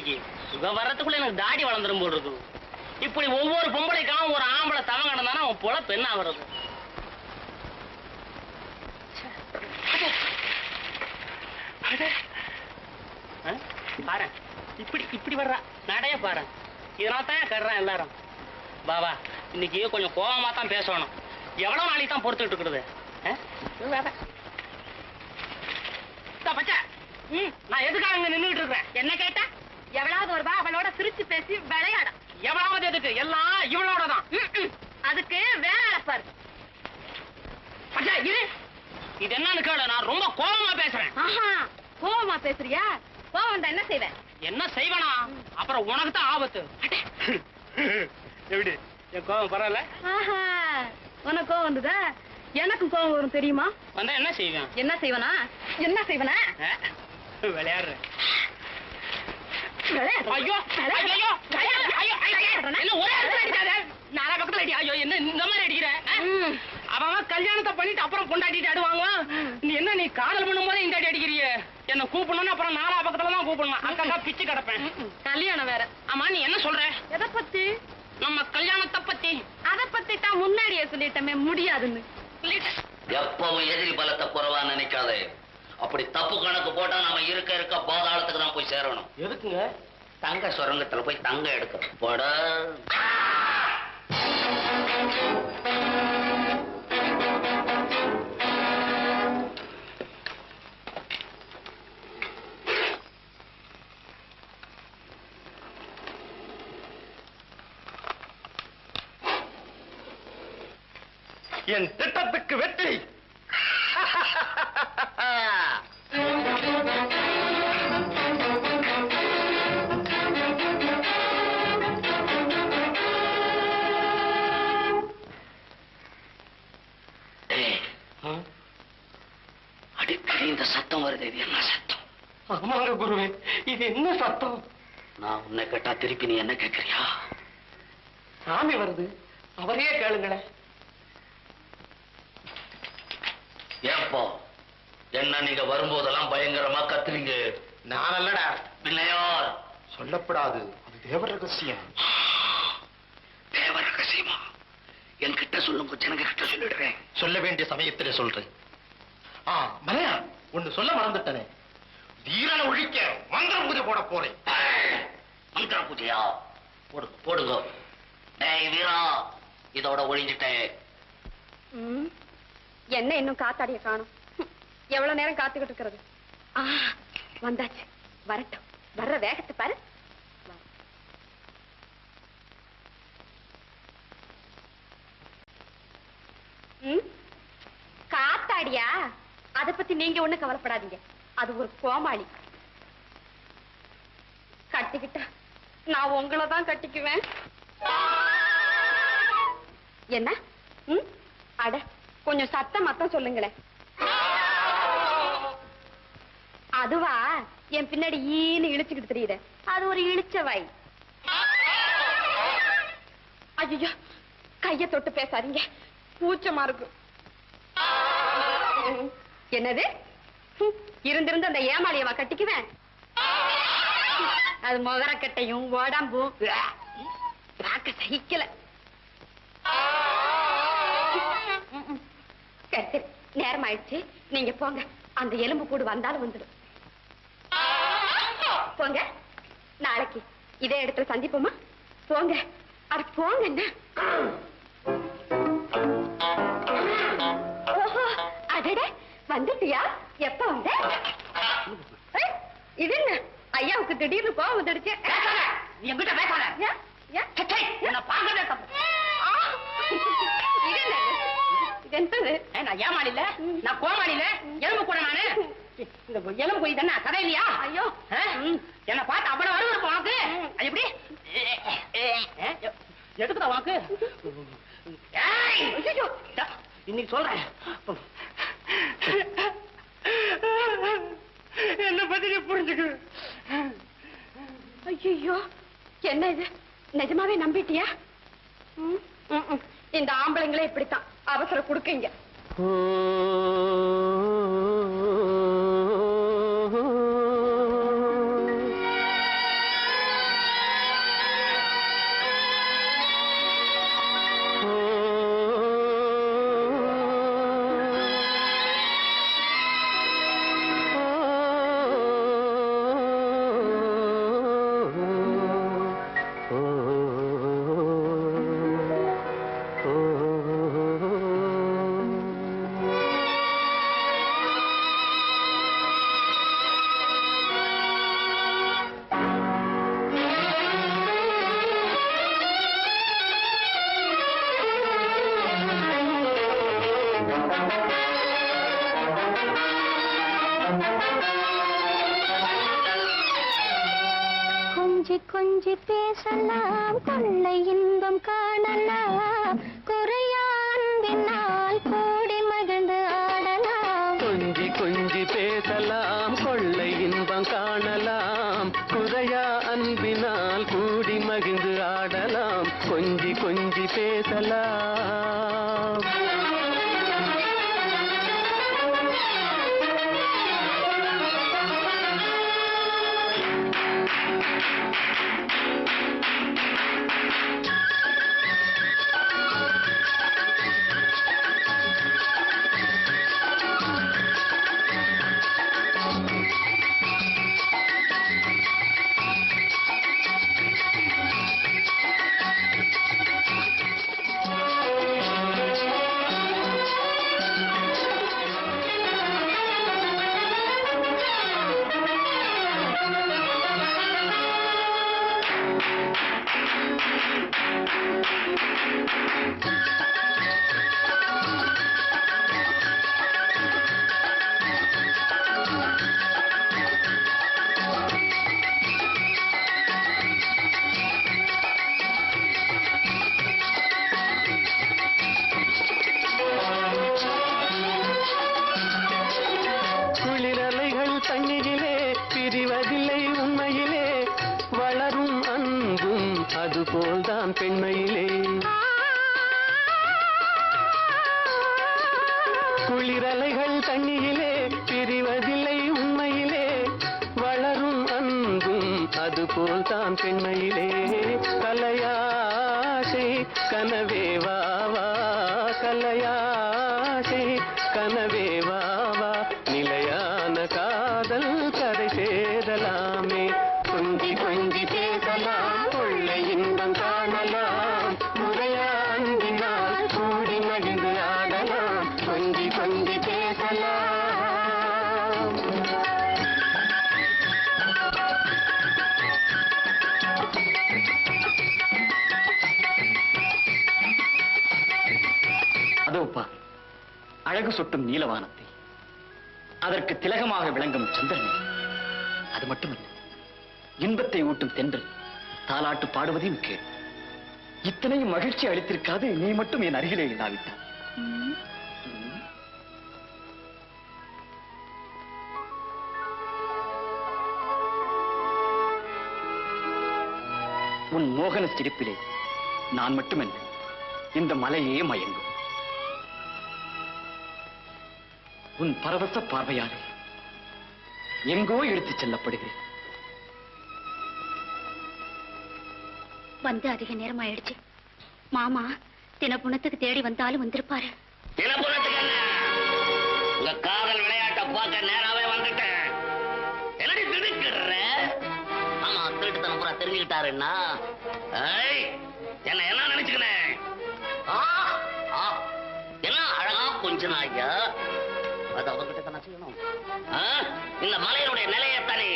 Speaker 4: இன்னைக்கு இவன் வர்றதுக்குள்ள எனக்கு தாடி வளர்ந்துரும் போல் இருக்கு. இப்படி ஒவ்வொரு பொம்பளைக்காவும் ஒரு ஆம்பளை தவம் கிடந்தானா அவன் பொழப்பு என்ன ஆகுறது? பாரு இப்படி இப்படி வர்றா நடைய பாரு. இதனால தான் கடுறான் எல்லாரும். பாபா இன்னைக்கு கொஞ்சம் கோபமா தான் பேசணும். எவ்வளவு நாளைக்கு தான் பொறுத்துட்டு இருக்கிறது? நான் எதுக்காக இங்க நின்றுட்டு இருக்கிறேன்? என்ன கேட்டா
Speaker 6: எவ்வளவு வருவா அவளோட சிரிச்சு பேசி விளையாட.
Speaker 4: எவ்வளவு எதுக்கு? எல்லாம் இவளோட தான்.
Speaker 6: அதுக்கு வேலை பாரு.
Speaker 4: பச்சா இது இது என்னன்னு கேளு. நான் ரொம்ப கோபமா பேசுறேன்.
Speaker 6: ஆஹா கோவமா பேசுறியா? கோவம் தான் என்ன செய்வேன்?
Speaker 4: என்ன செய்வனா? அப்புறம் உனக்கு தான் ஆபத்து. எப்படி என் கோபம் பரவாயில்ல?
Speaker 6: ஆஹா உனக்கு கோவம் வந்ததா? எனக்கும் கோவம் வரும் தெரியுமா?
Speaker 4: வந்தா என்ன செய்வேன்?
Speaker 6: என்ன செய்வனா? என்ன செய்வனா?
Speaker 4: விளையாடுறேன்.
Speaker 6: விளையாடு.
Speaker 4: ஐயோ ஐயோ ஐயோ என்ன ஒரே இடத்துல அடிக்காத. நாலா பக்கத்துல அடி. ஐயோ என்ன இந்த மாதிரி அடிக்கிற? அவன் கல்யாணத்தை பண்ணிட்டு அப்புறம் பொண்டாட்டிட்டு ஆடுவாங்க. நீ என்ன நீ காதல் பண்ணும் போதே இந்த அடி அடிக்கிறிய? என்ன கூப்பிடணும்னு அப்புறம் நாலா பக்கத்துல தான் கூப்பிடணும். அக்கா பிச்சு கிடப்பேன்.
Speaker 6: கல்யாணம் வேற.
Speaker 4: ஆமா நீ என்ன சொல்ற?
Speaker 6: எதை பத்தி?
Speaker 4: நம்ம கல்யாணத்தை பத்தி.
Speaker 6: அத பத்தி தான் முன்னாடியே சொல்லிட்டமே முடியாதுன்னு.
Speaker 5: எப்பவும் எதிரி பலத்தை குறைவா நினைக்காதே. அப்படி தப்பு கணக்கு போட்டா நாம இருக்க இருக்க பாதாளத்துக்கு தான் போய் சேரணும்.
Speaker 4: எதுக்குங்க?
Speaker 5: தங்க சுரங்கத்துல போய் தங்க எடுக்கணும். போட
Speaker 1: என் திட்டத்துக்கு வெற்றி.
Speaker 5: அடிக்கடி இந்த சத்தம் வருது. இது என்ன சத்தம்?
Speaker 4: ஆமாங்க குருவே, இது என்ன சத்தம்?
Speaker 5: நான் உன்னை கேட்டா திருப்பி நீ என்ன கேட்கறியா?
Speaker 4: சாமி வருது, அவரையே கேளுங்களேன்.
Speaker 5: ஏப்போ என்ன நீங்க வரும்போதெல்லாம் பயங்கரமா கத்துறீங்க?
Speaker 1: நான் அல்லடா.
Speaker 5: பிள்ளையார்
Speaker 1: சொல்லப்படாது, அது தேவ ரகசியம்.
Speaker 5: தேவ ரகசியமா? என்கிட்ட சொல்லுங்க, ஜனங்க கிட்ட சொல்லிடுறேன்.
Speaker 1: சொல்ல வேண்டிய சமயத்திலே சொல்றேன். மலையா ஒண்ணு சொல்ல மறந்துட்டனே. வீரனை ஒழிக்க மந்திர பூஜை போட போறேன்.
Speaker 5: மந்திர பூஜையா? போடுங்க. டேய் வீரா, இதோட ஒழிஞ்சிட்டேன்.
Speaker 6: என்ன இன்னும் காத்தாடிய காணும்? எவ்வளவு நேரம் காத்துக்கிட்டு இருக்கிறது? வந்தாச்சு, வரட்டும். வர்ற வேகத்தை பாரு. காத்தாடியா? அதை பத்தி நீங்க ஒண்ணு கவலைப்படாதீங்க. அது ஒரு கோமாளி. கட்டிக்கிட்டா நான் உங்களை தான் கட்டிக்குவேன். என்ன? அட கொஞ்சம் சத்தம் மத்தம் சொல்லுங்களேன். அதுவா என் பின்னாடி ஈன்னு இழுச்சுக்கிட்டு தெரியுது. அது ஒரு இழுச்சவாய். ஐயோ கைய தொட்டு பேசாதீங்க, கூச்சமா இருக்கு. என்னது? இருந்திருந்து அந்த ஏமாளியவா கட்டிக்குவேன். அது முகரக்கட்டையும் உடம்பும் சகிக்கல. சரி நேரம் ஆயிடுச்சு, நீங்க போங்க. அந்த எலும்பு கூடு வந்தாலும் வந்துடும். போங்க, நாளைக்கு இதே இடத்துல சந்திப்போமா? போங்க, அட போங்க. என்ன அடடே வந்துட்டியா? எப்ப வந்த? இது என்ன ஐயாவுக்கு திடீர்னு கோவம் வந்துடுச்சு.
Speaker 4: என்கிட்ட பேசாத. என்ன பாக்கவே தப்பு. நான் ஏமாளில, நான் கோமாளில, எலும்பு கூட நானு. இந்த எலும்பு போய் தானே கதை இல்லையா? ஐயோ என்ன பார்த்து அவ்வளவு வருது உனக்கு. அது எப்படி எடுக்குதா உனக்கு? இன்னைக்கு சொல்றேன். என்ன பத்தி நீ புரிஞ்சுக்க.
Speaker 6: ஐயோ என்ன இது? நிஜமாவே நம்பிட்டியா? இந்த ஆம்பளைங்களே இப்படித்தான் அவசரம் கொடுக்கீங்க. கொஞ்சி கொஞ்சி பேசலாம் கொள்ளை இன்பம் காணலாம் குறையா அன்பினால் கூடி மகிழ்ந்து ஆடலாம்
Speaker 2: கொஞ்சி கொஞ்சி பேசலாம் கொள்ளை இன்பம் காணலாம் குறையா அன்பினால் கூடி மகிழ்ந்து ஆடலாம் கொஞ்சி கொஞ்சி பேசலாம் தண்ணீரிலே பிரிவதில்லை உண்மையிலே வளரும் அன்பும் அதுபோல்தான் பெண்மையிலே குளிரலைகள் தண்ணீரிலே பிரிவதில்லை உண்மையிலே வளரும் அன்பும் அதுபோல்தான் பெண்மையிலே கலையாசை கனவே வாவா கலையாசை கனவே வாவா நிலையான காதல் கரை சேரலாமே கொஞ்சி கொஞ்சி பேசலாம் கொள்ளை இன்பம் காணலாம் முறையா அன்பினால் கூடி மகிழ்ந்து ஆடலாம் கொஞ்சி கொஞ்சி பேசலாம் அதோப்பா அழகு சொட்டும் நீலவானத்தை அதற்கு திலகமாக விளங்கும் சந்திரனை அது மட்டுமல்ல இன்பத்தை ஊட்டும் தென்றல் தாலாட்டு பாடுவதையும் கேள் இத்தனையும் மகிழ்ச்சி அளித்திருக்காது நீ மட்டும் என் அருகிலே இல்லாவிட்டான் உன் மோகன சிரிப்பிலே நான் மட்டுமல்ல இந்த மலையே மயங்கும் உன் பரவச பார்வையாலே எங்கோ இழுத்துச் செல்லப்படுகிறேன்
Speaker 6: வந்து அதிக நேரம் ஆயிடுச்சு மாமா தினப்புணத்துக்கு தேடி வந்தாலும் வந்திருப்பாரு
Speaker 5: தினப்புணத்துக்கு என்ன உங்க காதல் விளையாட்ட பார்க்க நேராவே வந்துட்டேன் என்னடி திடுக்கிடுற ஆமா திருட்டுத்தனம் பூரா தெரிஞ்சுக்கிட்டாருன்னா என்ன என்ன நினைச்சுக்கினேன் என்ன அழகா கொஞ்ச நாயா அது அவர்கிட்ட தானே செய்யணும் இந்த மலையினுடைய நிலையத்தானே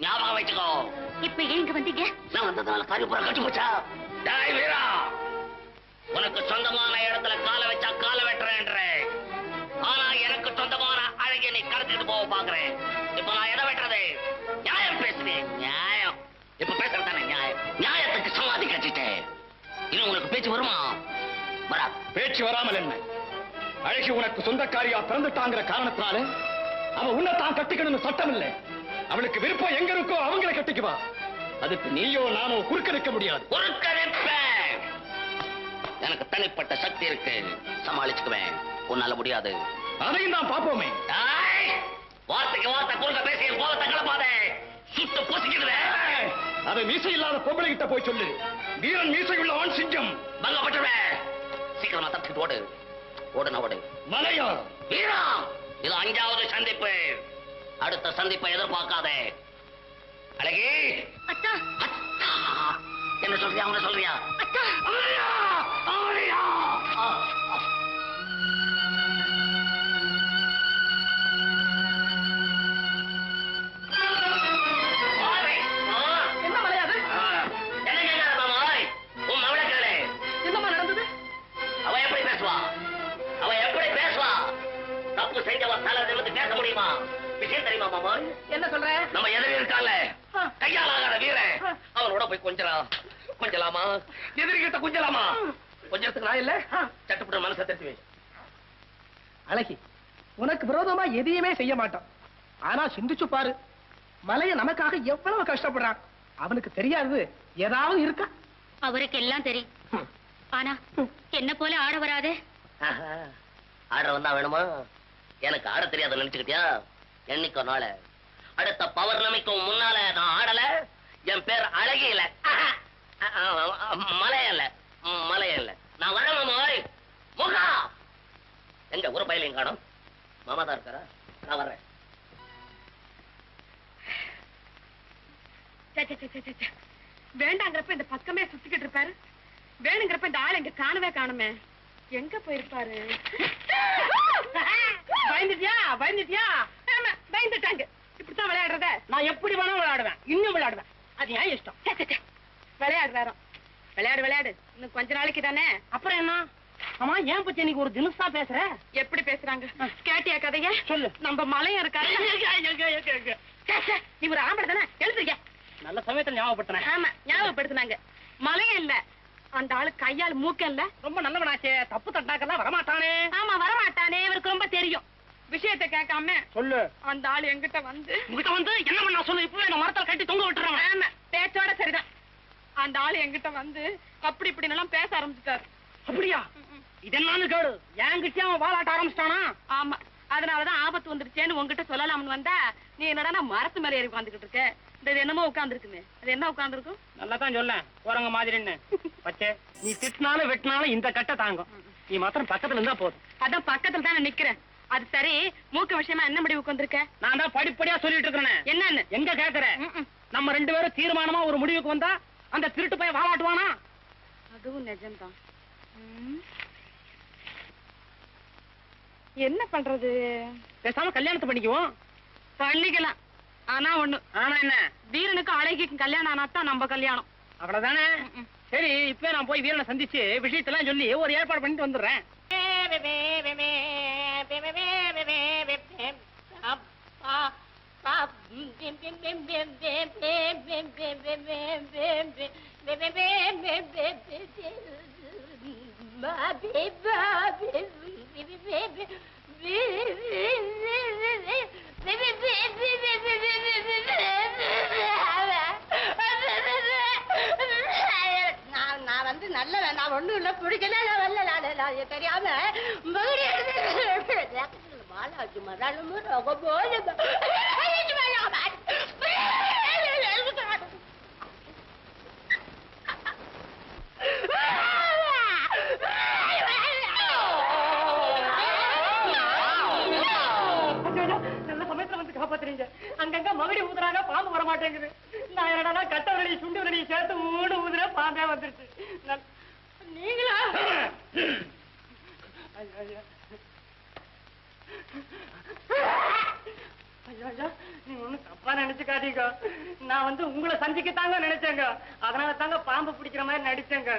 Speaker 5: ஞாபகம் வச்சுக்கோ
Speaker 6: இப்ப ஏங்க வந்தீங்க
Speaker 5: நான் வந்ததால காரியப்புறம் கட்டி போச்சா டேய் வீரா உனக்கு சொந்தமான இடத்துல காலை வச்சா காலை வெட்டுறேன்ற ஆனா எனக்கு சொந்தமான அழகிய நீ கடத்திட்டு போக பாக்குறேன் இப்ப நான் எதை வெட்டுறது நியாயம் பேசுறேன் நியாயம் இப்ப பேசுறதானே நியாயம் நியாயத்துக்கு சமாதி கட்டிட்டேன் இன்னும் உனக்கு பேச்சு வருமா வரா
Speaker 2: பேச்சு வராமல் என்ன அழகி உனக்கு சொந்தக்காரியா பிறந்துட்டாங்கிற காரணத்தினால அவ உன்னைத்தான் கட்டிக்கணும்னு சட்டம் இல்லை அவளுக்கு விருப்பம் எங்க இருக்கோ அவங்களை கட்டிக்குவா அதுக்கு நீயோ நானோ குறுக்க நிற்க முடியாது
Speaker 5: குறுக்க நிற்பேன் எனக்கு தனிப்பட்ட சக்தி இருக்கு சமாளிச்சுக்குவேன் உன்னால முடியாது
Speaker 2: அதையும் நான் பாப்போமே
Speaker 5: வார்த்தைக்கு வார்த்தை குறுக்க பேசி கோபத்தை கிளப்பாதே சுட்டு பூசிக்கிடுவேன்
Speaker 2: அதை மீசை இல்லாத பொம்பளை கிட்ட போய் சொல்லு வீரன் மீசை உள்ள ஆண் சிங்கம்
Speaker 5: பங்கப்பட்டுவேன் சீக்கிரமா தப்பிட்டு ஓடு ஓடுன ஓடு
Speaker 2: மலையா
Speaker 5: வீரா இது 5வது சந்திப்பு அடுத்த சந்திப்பை எதிர்பார்க்காதே அழகி
Speaker 6: அத்தா
Speaker 5: அத்தா என்ன சொல்றியா அவங்க சொல்றியா
Speaker 6: அத்தா
Speaker 5: ஆரியா ஆரியா
Speaker 4: என்ன மலையாது
Speaker 5: என்ன கேட்காத மாமாய் உன் மவளை கேளு
Speaker 4: என்னமா நடந்தது
Speaker 5: அவ எப்படி பேசுவா அவ எப்படி பேசுவா தப்பு செஞ்சவ தலை நிமிர்ந்து பேச முடியுமா விஷயம் தெரியுமா மாமா
Speaker 4: என்ன சொல்ற
Speaker 5: நம்ம எதிரி இருக்கால கையால் ஆகாத வீரன் அவனோட கூட போய் கொஞ்சலாமா எதிரிகிட்ட கொஞ்சலாமா கொஞ்சத்துக்கு நான் இல்ல சட்டுப்பட்டு மனசை தட்டி வை.
Speaker 2: அழகி, உனக்கு விரோதமா எதையுமே செய்ய மாட்டான். ஆனா சிந்திச்சு பாரு, மலைய நமக்காக எவ்வளவு கஷ்டப்படுறான். அவனுக்கு தெரியாது ஏதாவது இருக்கா?
Speaker 6: அவருக்கு எல்லாம் தெரியும். ஆனா என்ன போல ஆட வராது.
Speaker 5: ஆட வந்தா வேணுமா? எனக்கு ஆட தெரியாத நினைச்சுக்கிட்டியா? என்னைக்கோ நாள அடுத்த பௌர்ணமிக்கும் முன்னால நான் ஆடல. என் பேர் அழகியில மலையல்ல. நான் வரேன் மாமாய். முகா எங்க ஒரு பயிலையும் காணும். மாமா தான் இருக்காரா? நான் வர்றேன்.
Speaker 7: வேண்டாங்கிறப்ப இந்த பக்கமே சுத்திக்கிட்டு இருப்பாரு. வேணுங்கிறப்ப இந்த ஆள் எங்க காணுமே. எங்க போயிருப்பாரு? பயந்துட்டியா? ஆமா, பயந்துட்டாங்க. இப்படித்தான் விளையாடுறத. நான் எப்படி வேணா விளையாடுவேன். இன்னும் விளையாடுவேன். அது ஏன் இஷ்டம். விளையாடு. இன்னும் கொஞ்ச நாளைக்கு தானே. அப்புறம் என்ன? ஆமா, ஏன் பத்தி இன்னைக்கு ஒரு தினசா பேசுற? எப்படி பேசுறாங்க கேட்டியா கதைய? சொல்லு. நம்ம மலையம் இருக்காரு. நீ ஒரு ஆம்பளை தானே, எழுதுறியா? நல்ல சமயத்துல ஞாபகப்படுத்தின. ஆமா, ஞாபகப்படுத்தினாங்க. மலையம் இல்ல, அந்த ஆளு கையால் மூக்க இல்ல. ரொம்ப நல்லவனாச்சே. தப்பு தட்டாக்கெல்லாம் வரமாட்டானே. ஆமா, வரமாட்டானே. இவருக்கு ரொம்ப தெரியும். விஷயத்தை கேட்காம சொல்லு. அந்த ஆளு என்கிட்ட வந்து என்ன பண்ணா சொல்லு. இப்பவே நான் மரத்தால் கட்டி தொங்க விட்டுறேன். ஆமா, பேச்சோட சரிதான். அந்த ஆளு என்கிட்ட வந்து அப்படி இப்படி எல்லாம் பேச ஆரம்பிச்சுட்டாரு. அப்படியா? இதெல்லாம் கேடு. என்கிட்ட அவன் வாழாட்ட ஆரம்பிச்சிட்டானா? ஆமா, அதனாலதான் ஆபத்து வந்துருச்சேன்னு உங்ககிட்ட சொல்லலாம்னு வந்தா நீ என்னடா மரத்து மேல ஏறி உட்காந்துக்கிட்டு இருக்க. இந்த என்னமோ உட்காந்துருக்குமே, அது என்ன உட்காந்துருக்கும்? நல்லா தான் சொல்ல, போறங்க மாதிரின்னு. பச்சே, நீ திட்டினாலும் வெட்டினாலும் இந்த கட்டை தாங்கும். நீ மாத்திரம் பக்கத்துல இருந்தா போதும். அதான் பக்கத்துல தான் நிக்கிறேன். அது சரி, மூக்க விஷயமா என்ன முடிவுக்கு வந்திருக்க? நான் தான் படிப்படியா சொல்லிட்டு இருக்கிறேன். என்னன்னு எங்க கேக்குற? நம்ம 2 பேரும் தீர்மானமா ஒரு முடிவுக்கு வந்தா அந்த திருட்டு பையன் வாழாட்டுவானா? அதுவும் நிஜம்தான். என்ன பண்றது? பேசாம கல்யாணத்தை பண்ணிக்குவோம். பண்ணிக்கலாம். ஆனா ஒண்ணு. ஆனா என்ன? வீரனுக்கு அழகிக்கும் கல்யாணம் ஆனாத்தான் நம்ம கல்யாணம். அவ்வளவுதானே? சரி, இப்ப நான் போய் வீரனை சந்திச்சு விஷயத்தெல்லாம் சொல்லி ஒரு ஏற்பாடு பண்ணிட்டு வந்துடுறேன்.
Speaker 6: நான் வந்து நல்ல நான் ஒண்ணும் இல்ல, பிடிக்கல, வரல தெரியாம பாலாஜி மரணமும்
Speaker 7: நல்ல சமயத்துல வந்து காப்பாத்துறீங்க. அங்கங்க மகடி ஊதுறாங்க, பாம்பு வர மாட்டேங்குது. நான் என்னடா கட்ட விரலி சுண்டு விரலி சேர்த்து ஊதுற பாம்பே வந்துருச்சு. நீங்களா? ஐயா, நீ ஒண்ணும் தப்பா நினைச்சுக்காதீங்க. நான் வந்து உங்களை சந்திக்கத்தாங்க நினைச்சேங்க. அதனால தாங்க பாம்பு பிடிக்கிற மாதிரி நடிச்சேங்க.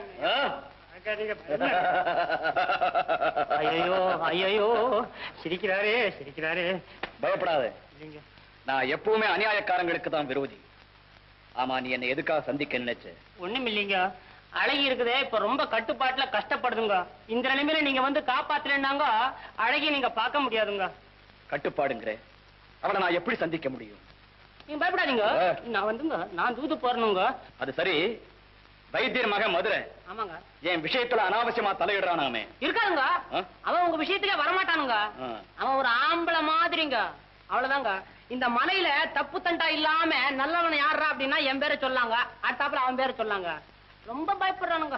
Speaker 7: ஐயோ, சிரிக்கிறாரே.
Speaker 3: பயப்படாத. நான் எப்பவுமே அநியாயக்காரங்களுக்கு தான் விரோதி. ஆமா, நீ என்ன எதுக்காக சந்திக்க நினைச்ச?
Speaker 7: ஒண்ணும் இல்லைங்க, அழகி இருக்குதே இப்ப ரொம்ப கட்டுப்பாட்டுல கஷ்டப்படுதுங்க. இந்த நிலைமையில நீங்க வந்து காப்பாத்துறேன்னாங்க அழகி நீங்க பார்க்க முடியாதுங்க.
Speaker 3: கட்டுப்பாடுங்கிற அவனை நான் எப்படி சந்திக்க முடியும்?
Speaker 7: நீங்க பயப்படாதீங்க. நான் வந்துங்க, நான் தூது போறணுங்க.
Speaker 3: அது சரி, வைத்தியர் மகன் மதுரை.
Speaker 7: ஆமாங்க.
Speaker 3: என் விஷயத்துல அனாவசியமா தலையிடுறானாமே.
Speaker 7: இருக்காதுங்க, அவன் உங்க விஷயத்துக்கே வரமாட்டானுங்க. அவன் ஒரு ஆம்பளை மாதிரிங்க, அவ்வளவுதாங்க. இந்த மலையில தப்பு தண்டா இல்லாம நல்லவன் யாரா அப்படின்னா என் பேரை சொல்லாங்க, அடுத்தாப்புல அவன் பேரை சொல்லாங்க. ரொம்ப பயப்படுறானுங்க.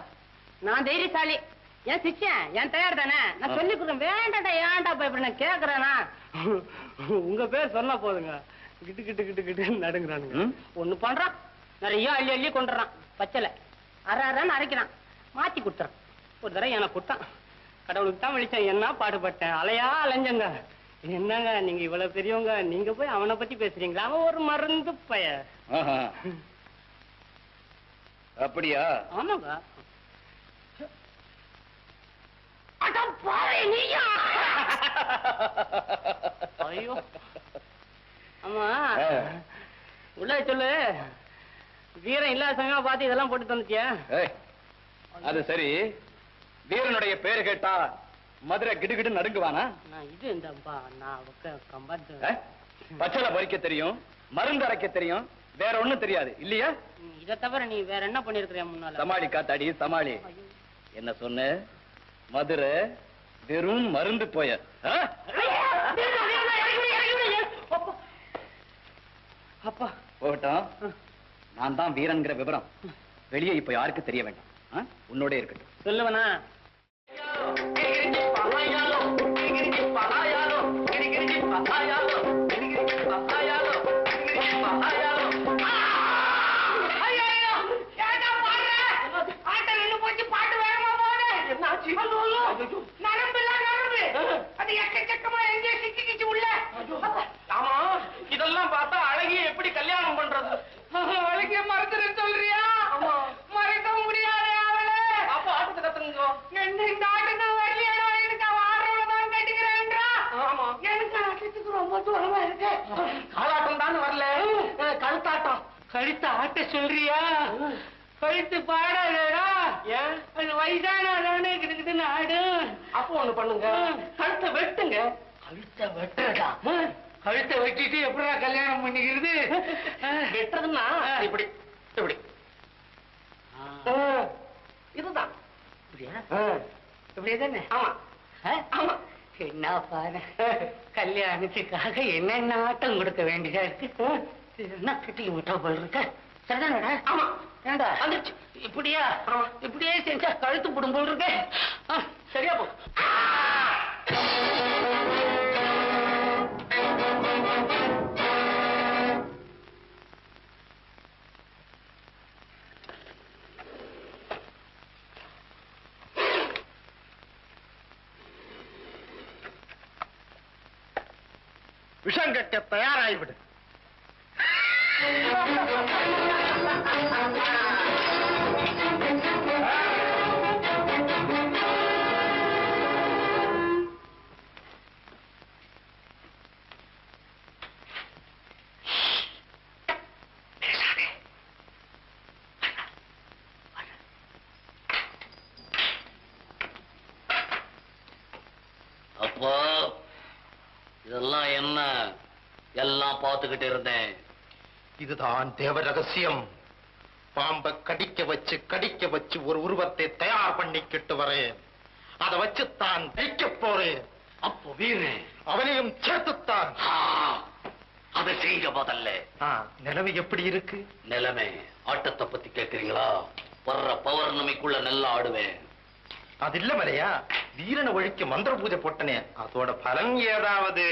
Speaker 7: நான் தைரியசாலி. ஏன் சிச்சேன், என் தயார் தானே, நான் சொல்லி கொடுறேன். வேண்டாடா, ஏன்டா பயப்படுறேன் கேக்குறேனா? உங்க பேர் சொன்னா போதுங்க, கிட்டு கிட்டு கிட்டு கிட்டு நடுங்குறானுங்க. ஒண்ணு பண்றான், நிறைய அள்ளி அள்ளி கொண்டுறான். பச்சலை அறான்னு அரைக்கிறான், மாத்தி கொடுத்துறான். ஒரு தடவை எனக்கு கொடுத்தான். கடவுளுக்கு தான் வெளிச்சம். என்ன பாடுபட்டேன், அலையா அலைஞ்சங்க. என்னங்க நீங்க இவ்வளவு பெரியவங்க, நீங்க போய் அவனை பத்தி பேசுறீங்களா? அவன் ஒரு மருந்து பய.
Speaker 3: அப்படியா?
Speaker 7: ஆமாங்க. ஐயோ, ஆமா, உள்ள சொல்லு.
Speaker 2: வீரம் இல்லாத சமயமா பார்த்து இதெல்லாம் போட்டு தந்துச்சியா?
Speaker 3: அது சரி, வீரனுடைய பேரு கேட்டா மதுரை கிடுகிடு நடுங்குவானா?
Speaker 2: நான் இது இந்த நான் கம்பாட்டு
Speaker 3: பச்சளை பறிக்க தெரியும், மருந்து அரைக்க தெரியும், வேற ஒண்ணும் தெரியாது இல்லையா?
Speaker 2: இதை தவிர நீ வேற என்ன பண்ணிருக்கிறியா முன்னால?
Speaker 3: சமாளி காத்தாடி சமாளி. என்ன சொன்ன? மதுரை வெறும் மருந்து போய. அப்பா போகட்டும். நான் தான் வீரன்கிற விவரம் வெளியே இப்ப யாருக்கு தெரிய வேண்டாம். உன்னோட இருக்கட்டும்.
Speaker 2: சொல்லுவனா?
Speaker 1: இதெல்லாம் பார்த்தா அழகிய எப்படி கல்யாணம் பண்றது? அழகிய மறந்துன்னு சொல்றியா? மறைக்க முடியாது அவளே. அப்ப ஆட்டத்தை கத்துங்க. என்ன இந்த ஆட்டம் வரலையா? எனக்கு ஆடுறவதான் கட்டிக்கிறேன்றா. ஆமா, எனக்கு ஆட்டத்துக்கு ரொம்ப தூரமா இருக்கு. காலாட்டம் தான் வரல, கழுத்தாட்டம். கழுத்து ஆட்ட சொல்றியா? கழுத்து பாடாதா? ஏன்? அது வயசானே கிட்டக்குன்னு ஆடு. அப்போ ஒண்ணு பண்ணுங்க, கழுத்தை வெட்டுங்க. கழுத்தை வெட்டுறதா? கழுத்தை வெட்டிட்டு எப்படா கல்யாணம் பண்ணிக்கிறது? வெட்டுறதுன்னா இப்படி இப்படி. இதுதான் இப்படியே தானே? ஆமா ஆமா. என்ன பாரு, கல்யாணத்துக்காக என்னென்ன ஆட்டம் கொடுக்க வேண்டியதா இருக்கு. என்ன கட்டி விட்டா போல் இருக்க? சரிதானடா? ஆமா. ஏண்டா வந்துச்சு இப்படியா? இப்படியே செஞ்சா கழுத்து போடும் போல் இருக்கு. சரியா போ. விஷம் கட்ட தயாராகிவிடு.
Speaker 5: அப்போ இதெல்லாம் என்ன? எல்லாம் பார்த்துக்கிட்டு இருந்தேன்.
Speaker 1: இதுதான் தேவ ரகசியம். பாம்பை கடிக்க வச்சு ஒரு உருவத்தை தயார் பண்ணிக்கிட்டு வரேன். அதை வச்சுத்தான் வைக்க போறேன்.
Speaker 5: அப்போ வீரன்
Speaker 1: அவனையும் சேர்த்துத்தான்.
Speaker 5: அதை செய்ய முதல்ல.
Speaker 1: நிலைமை எப்படி இருக்கு?
Speaker 5: நிலைமை ஆட்டத்தை பத்தி கேக்குறீங்களா? வர்ற பௌர்ணமிக்குள்ள நல்லா ஆடுவேன்.
Speaker 1: அது இல்ல மலையா, வீரனை ஒழிக்க மந்திர பூஜை போட்டனே, அதோட பலன் ஏதாவது?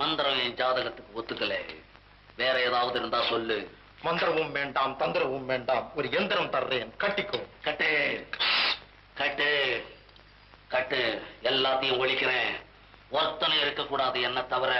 Speaker 5: மந்திரம் என் ஜாதகத்துக்கு ஒத்துக்கல. வேற ஏதாவது இருந்தா சொல்லு.
Speaker 1: மந்திரமும் வேண்டாம், தந்திரமும் வேண்டாம், ஒரு எந்திரம் தர்றேன், கட்டிக்கோ.
Speaker 5: கட்டு கட்டு கட்டு, எல்லாத்தையும் ஒழிக்கிறேன். ஒருத்தனை இருக்கக்கூடாது என்ன தவிர.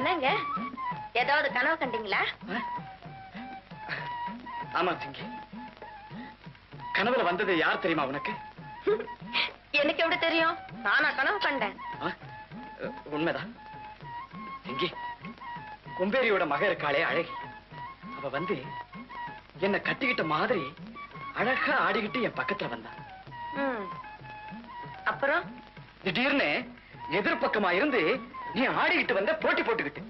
Speaker 6: என்னங்க ஏதாவது கனவு கண்டீங்களா?
Speaker 3: ஆமா சிங்கி, கனவுல வந்தது யார் தெரியுமா உனக்கு?
Speaker 6: எனக்கு எப்படி தெரியும்? நானா கனவு கண்டேன்?
Speaker 3: உண்மைதான் சிங்கி. கும்பேரியோட மக இருக்காளே அழகி, அவ வந்து என்ன கட்டிக்கிட்ட மாதிரி அழகா ஆடிக்கிட்டு என் பக்கத்துல வந்தா.
Speaker 6: அப்புறம்
Speaker 3: திடீர்னு எதிர்பக்கமா இருந்து நீ ஆடிக்கிட்டு வந்த, போட்டி போட்டுக்கிட்டு.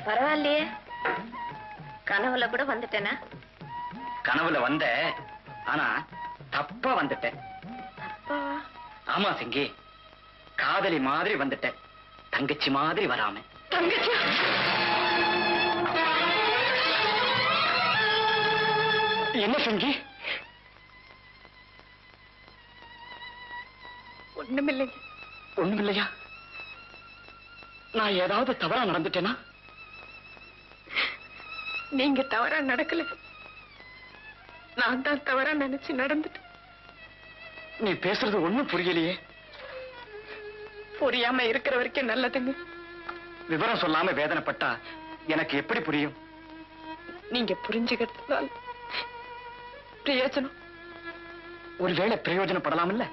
Speaker 6: பரவாயில்லையே, கனவுல கூட வந்துட்டேனா?
Speaker 3: கனவுல வந்த, ஆனா தப்பா வந்துட்டேன். ஆமா சிங்கி, காதலி மாதிரி வந்துட்டேன், தங்கச்சி மாதிரி வராம.
Speaker 6: தங்கச்சி?
Speaker 3: என்ன சிங்கி?
Speaker 6: ஒண்ணுமில்லைங்க.
Speaker 3: ஒண்ணுமில்லையா? நான் ஏதாவது தவறா நடந்துட்டேனா?
Speaker 6: நீங்க தவறா நடக்கல, நான் தான் தவறா நினைச்சு நடந்துட்டேன்.
Speaker 3: நீ பேசுறது ஒண்ணும் புரியலையே.
Speaker 6: புரியாம இருக்கிற வரைக்கும் நல்லதுங்க.
Speaker 3: விவரம் சொல்லாம வேதனைப்பட்டா எனக்கு எப்படி புரியும்?
Speaker 6: நீங்க புரிஞ்சுக்கிறதுனால பிரயோஜனம்.
Speaker 3: ஒருவேளை பிரயோஜனப்படலாம் இல்ல?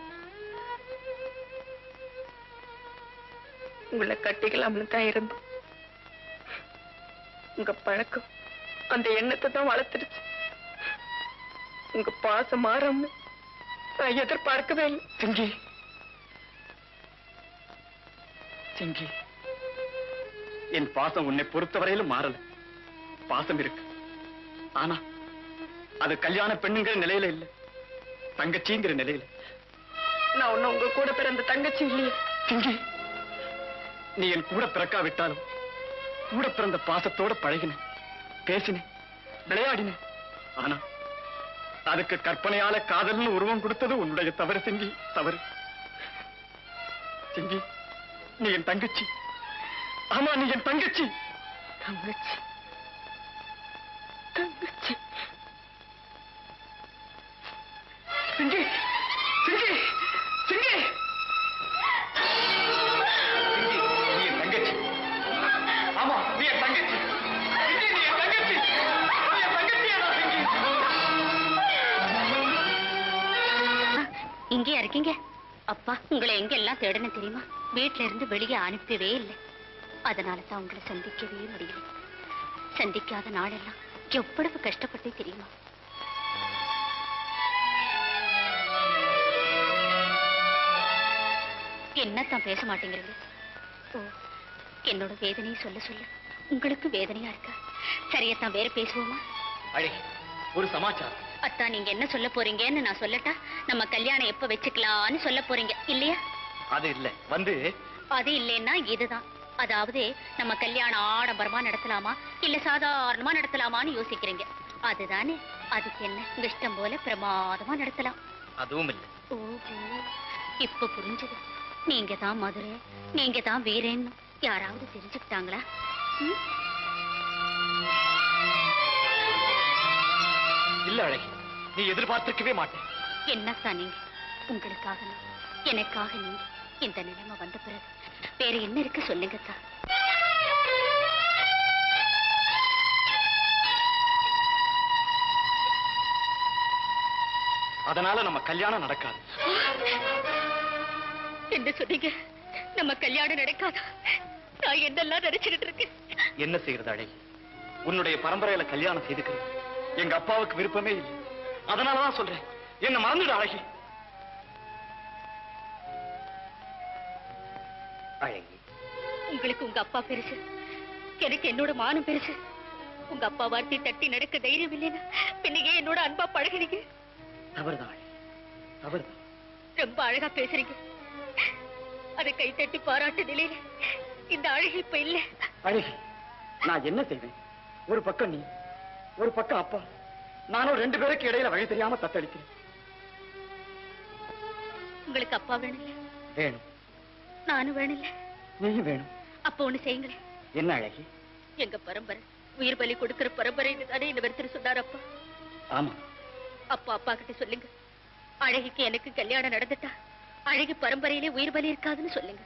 Speaker 6: உங்களை கட்டிக்கலாம்னு தான் இருந்தோம். உங்க பழக்கம் அந்த எண்ணத்தை தான் வளர்த்துடுச்சு. உங்க பாசம் மாறாம நான் எதிர்பார்க்கவே இல்லை.
Speaker 3: சிங்கி, சிங்கி, என் பாசம் உன்னை பொறுத்தவரையிலும் மாறல. பாசம் இருக்கு, ஆனா அது கல்யாண பெண்ணுங்கிற நிலையில இல்ல, தங்கச்சிங்கிற நிலையில.
Speaker 6: நான் ஒண்ணு உங்க கூட பிறந்த தங்கச்சி இல்லையே.
Speaker 3: சிங்கி, நீ என் கூட பிறக்காவிட்டாலும் கூட பிறந்த பாசத்தோட பழகின, பேசின, விளையாடின. ஆனா அதுக்கு கற்பனையால காதல்னு உருவம் கொடுத்தது உன்னுடைய தவறு சிங்கி, தவறு. சிங்கி, நீ என் தங்கச்சி. ஆமா, நீ என் தங்கச்சி.
Speaker 6: தங்கச்சி தங்கச்சி.
Speaker 3: சிங்கி, சிங்கி, சிங்கி, நீ என் தங்கச்சி. ஆமா, நீ என் தங்கச்சி. சிங்கி, நீ என் தங்கச்சி. நீ என் தங்கச்சியாடா சிங்கி.
Speaker 4: இங்கே இருக்கீங்க? அப்பா, உங்களை எங்க எல்லாம் தேடணும் தெரியுமா? வீட்டுல இருந்து வெளியே அனுப்பவே இல்லை. அதனாலதான் உங்களை சந்திக்கவே முடியல. சந்திக்காத நாளெல்லாம் எவ்வளவு கஷ்டப்பட்டு தெரியுமா? என்னத்தான் பேச மாட்டேங்கிறீங்க? ஓ, என்னோட வேதனையை சொல்ல சொல்ல உங்களுக்கு வேதனையா இருக்கா? சரியத்தான், வேற பேசுவோமா?
Speaker 3: அழகி, ஒரு சமாச்சாரம்.
Speaker 4: அத்தான், நீங்க என்ன சொல்ல போறீங்கன்னு நான் சொல்லட்டா? நம்ம கல்யாணம் எப்ப வச்சுக்கலாம்னு சொல்ல போறீங்க இல்லையா?
Speaker 3: அது இல்ல, வந்து
Speaker 4: அது இல்லைன்னா இதுதான். அதாவது நம்ம கல்யாணம் ஆடம்பரமா நடத்தலாமா இல்ல சாதாரணமா நடத்தலாமான்னு யோசிக்கிறீங்க. அதுதானே? அதுக்கு என்ன, உங்க இஷ்டம் போல பிரமாதமா நடத்தலாம்.
Speaker 3: அதுவும் இல்ல.
Speaker 4: ஓஹோ, இப்ப புரிஞ்சது. நீங்க தான் மதுரை, நீங்க தான் வீரன்னு யாராவது தெரிஞ்சுக்கிட்டாங்களா?
Speaker 3: இல்ல அழகி, நீ எதிர்பார்த்திருக்கவே மாட்டேன்.
Speaker 4: என்னத்தான் நீங்க? உங்களுக்காக நான், எனக்காக நீங்க. இந்த நிலைமை வந்த பிறகு வேற என்ன இருக்கு சொல்லுங்கத்தான்.
Speaker 3: அதனால நம்ம கல்யாணம் நடக்காது.
Speaker 4: என்ன சொன்னீங்க? நம்ம கல்யாணம் நடக்காதா? நான் என்னெல்லாம் நினைச்சுக்கிட்டு இருக்கேன்.
Speaker 3: என்ன செய்யறது அழகி, உன்னுடைய பரம்பரையில கல்யாணம் செய்துக்கிறது எங்க அப்பாவுக்கு விருப்பமே இல்லை. அதனாலதான் சொல்றேன், என்ன மறந்துடு அழகி. அழகி,
Speaker 4: உங்களுக்கு உங்க அப்பா பெருசு, எனக்கு என்னோட மானம் பெருசு. உங்க அப்பா வார்த்தை தட்டி நடக்க தைரியம் இல்லைன்னா பின்னையே என்னோட அன்பா பழகினீங்க.
Speaker 3: தவறுதான் அழகி, தவறுதான்.
Speaker 4: ரொம்ப அழகா பேசுறீங்க. அதை கை தட்டி பாராட்டு நிலையில இந்த அழகு இப்ப இல்ல.
Speaker 3: அழகி, நான் என்ன செய்வேன்? ஒரு பக்கம் நீ, ஒரு பக்கம் அப்பா. நானும் ரெண்டு பேருக்கு இடையில வழி தெரியாம தத்தளிக்கிறேன்.
Speaker 4: உங்களுக்கு அப்பா வேணும்ல?
Speaker 3: வேணும்.
Speaker 4: நானும் வேணும்ல?
Speaker 3: நீயும் வேணும்.
Speaker 4: அப்ப ஒண்ணு செய்யுங்களேன்.
Speaker 3: என்ன அழகி?
Speaker 4: எங்க பரம்பரை உயிர் பலி கொடுக்கிற பரம்பரைன்னு தானே இந்த வருத்தர் சொன்னார் அப்பா.
Speaker 3: ஆமா.
Speaker 4: அப்பா அப்பா கிட்ட சொல்லுங்க, அழகிக்கு எனக்கு கல்யாணம் நடந்துட்டா அழகி பரம்பரையிலே உயிர் பலி இருக்காதுன்னு சொல்லுங்க.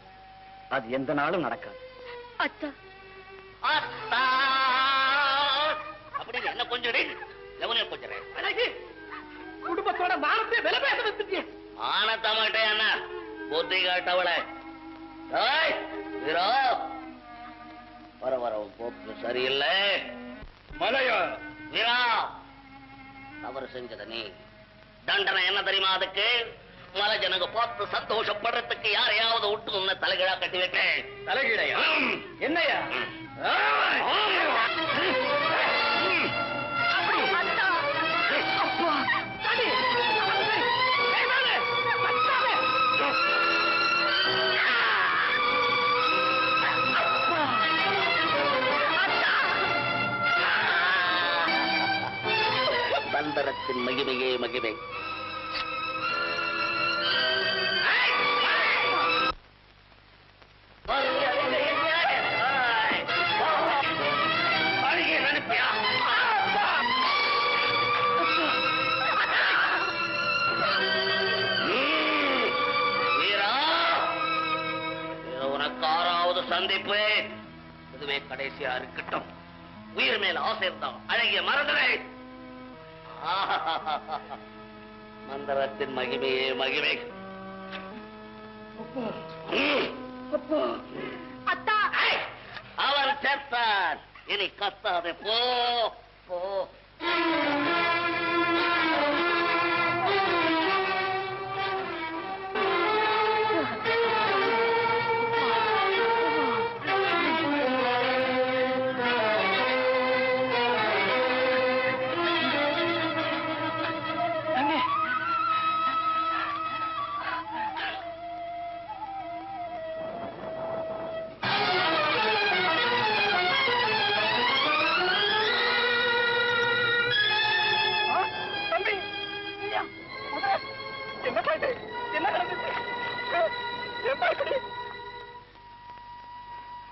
Speaker 3: அது எந்த நாளும் நடக்காது.
Speaker 4: அத்தா,
Speaker 5: அத்தா அப்படின்னு என்ன கொஞ்சம் எவனே கொஞ்சம்
Speaker 2: குடும்பத்தோட மானத்தை விலை பேச வச்சுட்டிய.
Speaker 5: ஆனத்த மாட்டேன் என்ன புத்தி காட்டவளை. வீரா வர வர போக்கு சரியில்லை.
Speaker 1: மலையா
Speaker 5: வீரா தவறு செஞ்சத நீ தண்டனை என்ன தெரியுமா? அதுக்கு மலை ஜனங்க பார்த்து சந்தோஷப்படுறதுக்கு யாரையாவது விட்டு உன்னை தலைகீழா கட்டி வைக்கிறேன்.
Speaker 1: தலைகீழையா? என்னையா?
Speaker 5: மந்திரத்தின் மகிமையே மகிமை. உனக்காராவது சந்திப்பு இதுவே கடைசியா இருக்கட்டும். உயிர் மேல ஆசை இருந்தான் அழகிய மறந்துரை. மந்திரத்தின் மகிமையே மகிமை. அவன் சேர்த்தான். இனி கத்தாதே போ போ.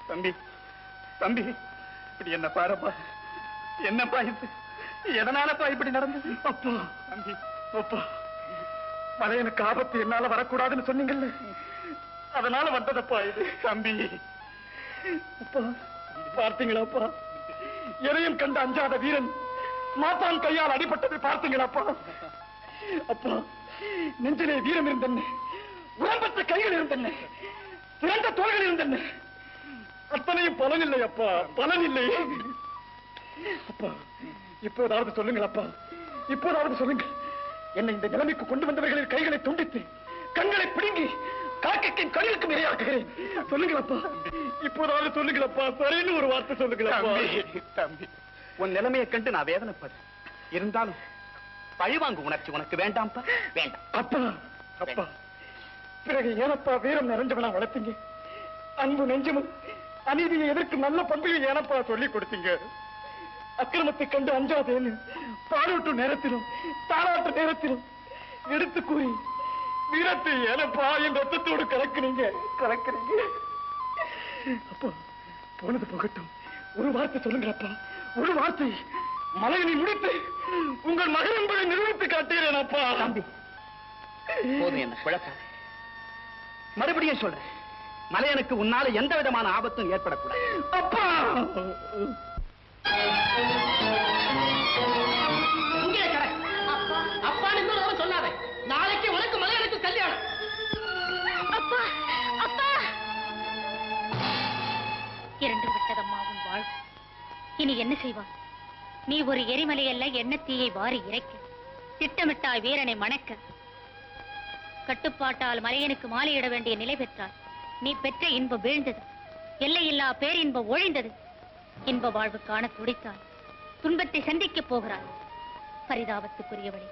Speaker 3: தம்பி தம்பி இப்படி என்ன பாருப்பா. என்னப்பா இது? எதனாலப்பா இப்படி நடந்தது? அப்பா தம்பி அப்பா மலையனுக்கு ஆபத்து என்னால வரக்கூடாதுன்னு சொன்னீங்கல்ல, அதனால வந்ததப்பா இது. தம்பி அப்பா பார்த்தீங்களாப்பா, எதையும் கண்டு அஞ்சாத வீரன் மாத்தான் கையால் அடிபட்டதை பார்த்தீங்களாப்பா? அப்பா நெஞ்சிலே வீரம் இருந்தென்ன, உடம்பற்ற கைகள் இருந்தென்ன, சிறந்த தோள்கள் இருந்தென்ன, அத்தனையும் பலன் இல்லை அப்பா, பலன் இல்லை. அப்பா இப்போதாவது சொல்லுங்கள் அப்பா, இப்போதாவது சொல்லுங்கள். என்னை இந்த நிலைமைக்கு கொண்டு வந்தவர்களின் கைகளை துண்டித்து கண்களை பிடுங்கி காக்கைக்கும் கடிலுக்கும் இரையாக்குகிறேன். சொல்லுங்கள் அப்பா, இப்போதாவது சொல்லுங்கள் அப்பா, சரின்னு ஒரு வார்த்தை சொல்லுங்கள் அப்பா. தம்பி உன் நிலைமையை கண்டு நான் வேதனைப்படுறேன். இருந்தாலும் பழிவாங்கு உணர்ச்சி உனக்கு வேண்டாம்ப்பா, வேண்டாம். அப்பா அப்பா பிறகு ஏனப்பா வீரம் நிறைஞ்சவனா வளர்த்தீங்க? அன்பு நெஞ்சமும் அநீதியை எதிர்க்கும் நல்ல பண்பையும் ஏனப்பா சொல்லிக் கொடுத்தீங்க? அக்கிரமத்தை கண்டு அஞ்சாதேன்னு பாலூட்டும் நேரத்திலும் தாளாட்டு நேரத்திலும் எடுத்து கூறி வீரத்தை ஏனப்பா என் ரத்தத்தோடு கலக்குறீங்க. அப்பா போனது போகட்டும், ஒரு வார்த்தை சொல்லுங்களப்பா, ஒரு வார்த்தை. மலையனை முடித்து உங்கள் மகன் என்பதை நிரூபித்து காட்டுகிறேன் அப்பா. தம்பி போதும், என்ன குழப்பம். மறுபடியும் சொல்றேன், மலையனுக்கு உன்னால எந்த விதமான ஆபத்தும் ஏற்படக்கூடாது. அப்பா
Speaker 2: அப்பான்னு சொன்னாரே, நாளைக்கு உனக்கு மலையனுக்கு கல்யாணம்.
Speaker 6: அப்பா அப்பா இரண்டு விட்டதம்மாவும் வாழ். இனி என்ன செய்வான்? நீ ஒரு எரிமலை அல்ல, எண்ணத்தீயை வாரி இறைக்க திட்டமிட்டாய் வீரனை மணக்க. கட்டுப்பாட்டால் மலையனுக்கு மாலையிட வேண்டிய நிலை பெற்றால் நீ பெற்ற இன்பம் வீழ்ந்தது, எல்லையில்லா பேரின்பம் ஒழிந்தது. இன்ப வாழ்வு காண துடித்தால் துன்பத்தை சந்திக்கப் போகிறாய். பரிதாபத்துக்குரியவளே,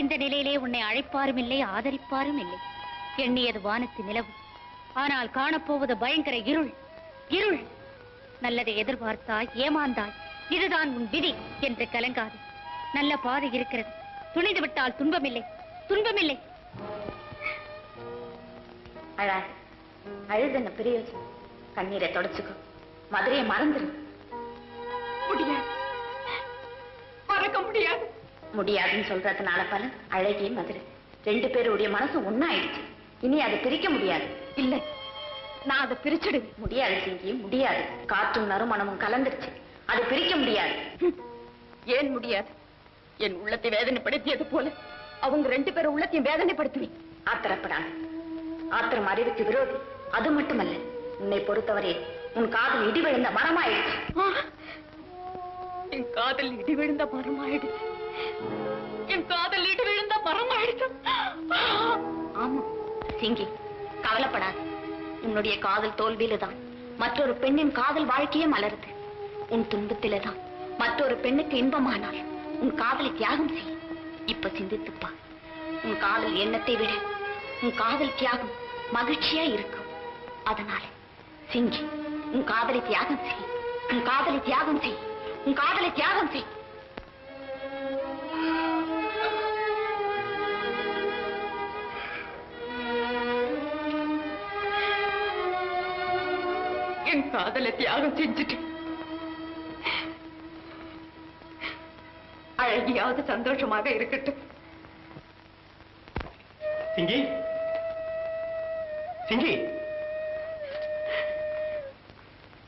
Speaker 6: இந்த நிலையிலே உன்னை அழைப்பாரும் இல்லை, ஆதரிப்பாரும் இல்லை. எண்ணியது வானத்து நிலவு, ஆனால் காணப்போவது பயங்கர இருள். இருள். நல்லதை எதிர்பார்த்தாய், ஏமாந்தாய். இதுதான் உன் விதி என்று கலங்காது. நல்ல பாதை இருக்கிறது, துணிந்து விட்டால் துன்பமில்லை, துன்பமில்லை. அழாது, அழுதுன பிரயோஜனம். கண்ணீரை தொடச்சுக்கோ, மதுரையை மறந்துரு.
Speaker 7: முடியாது, மறக்க முடியாது.
Speaker 6: முடியாதுன்னு சொல்றதுனால பலன் அழகிய மதுரை ரெண்டு பேருடைய மனசு ஒன்னாயிடுச்சு. இனி அதை பிரிக்க முடியாது.
Speaker 7: இல்லை,
Speaker 8: நான் அதை பிரிச்சிடுவேன். முடியாது சிங்கி, முடியாது. காற்றும் நறுமணமும் கலந்துருச்சு, அதை பிரிக்க முடியாது. ஏன் முடியாது? என் உள்ளத்தை வேதனைப்படுத்தியது போல அவங்க 2 பேரும் உள்ளத்தையும் வேதனைப்படுத்துவேன். ஆத்திரப்படாது. ஆத்திரம் அறிவுக்கு விரோதி. அது மட்டுமல்ல, உன்னை பொறுத்தவரை உன் காதல் இடி விழுந்த மரமாயிடுச்சு. என் காதல் இடி விழுந்த மரமாயிடுச்சு. என் காதல் இடி விழுந்த மரமாயிடுச்சு. ஆமா சிங்கி, கவலைப்படாது. உன்னுடைய காதல் தோல்வியில தான் மற்றொரு பெண்ணின் காதல் வாழ்க்கையே மலருது. உன் துன்பத்தில தான் மற்றொரு பெண்ணுக்கு இன்பமானால் உன் காதலை தியாகம் செய். இப்ப சிந்தித்துப்பா. உன் காதல் எண்ணத்தை விட உன் காதல் தியாகம் மகிழ்ச்சியா இருக்கும். அதனால சிங்கி, உன் காதலை தியாகம் செய். உன் காதலை தியாகம் செய். உன் காதலை தியாகம் செய். என் காதலை தியாகம் செஞ்சுட்டு அழகியாவது சந்தோஷமாக இருக்கட்டும்.
Speaker 1: சிங்கி, சிங்கி,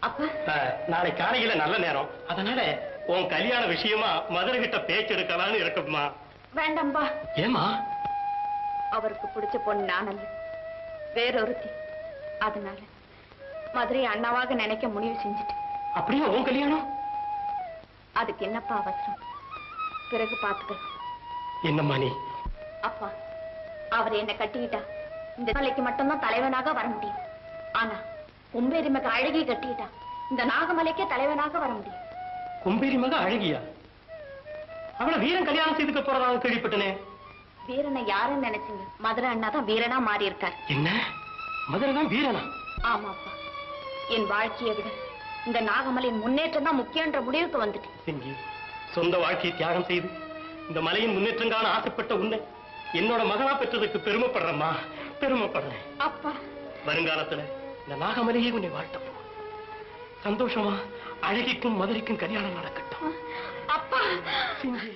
Speaker 8: அப்பா
Speaker 1: நாளை காலையில நல்ல நேரம். அதனால உன் கல்யாண விஷயமா மதுரை கிட்ட பேச்சு எடுக்கலாம்னு இருக்குமா?
Speaker 8: வேண்டாம்பா.
Speaker 1: ஏமா?
Speaker 8: அவருக்கு பிடிச்ச பொண்ணு நான் அல்ல, வேறொருத்தி. அதனால மதுரை அண்ணாவாக நினைக்க முடிவு செஞ்சுட்டு.
Speaker 1: அப்படியே உன் கல்யாணம்?
Speaker 8: அதுக்கு என்னப்பா அவசரம்? பிறகு பார்த்துக்கலாம்.
Speaker 1: என்னம்மா நீ?
Speaker 8: அப்பா, அவர் என்ன கட்டிக்கிட்டா இந்த நாளைக்கு மட்டும்தான் தலைவனாக வர முடியும். ஆனா கும்பேரி மக அழகி கட்டிக்கிட்டா இந்த நாகமலைக்கே தலைவனாக வர முடியும்.
Speaker 1: கும்பேரி மக அழகியா? அவளை வீரன் கல்யாணம் செய்துக்க போறதாக கேள்விப்பட்டனே.
Speaker 8: வீரனை யாருன்னு நினைச்சீங்க? மதுரை அண்ணா தான் வீரனா மாறி இருக்கார்.
Speaker 1: என்ன? மதுரை தான் வீரனா?
Speaker 8: ஆமாப்பா. என் வாழ்க்கையை விட இந்த நாகமலையின் முன்னேற்றம் தான் முக்கியன்ற முடிவுக்கு வந்துட்டு.
Speaker 1: சிங்கி, சொந்த வாழ்க்கையை தியாகம் செய்து இந்த மலையின் முன்னேற்றம் காண ஆசைப்பட்ட உன்னை என்னோட மகனா பெற்றதுக்கு பெருமைப்படுறேம்மா, பெருமைப்படுறேன்.
Speaker 8: அப்பா,
Speaker 1: வருங்காலத்துல இந்த நாகமலையே உன்னை வாழ்த்தப்போ சந்தோஷமா அழகிக்கும் மதுரைக்கும் கல்யாணம் நடக்கட்டும்.
Speaker 8: அப்பா.
Speaker 1: சிங்கி.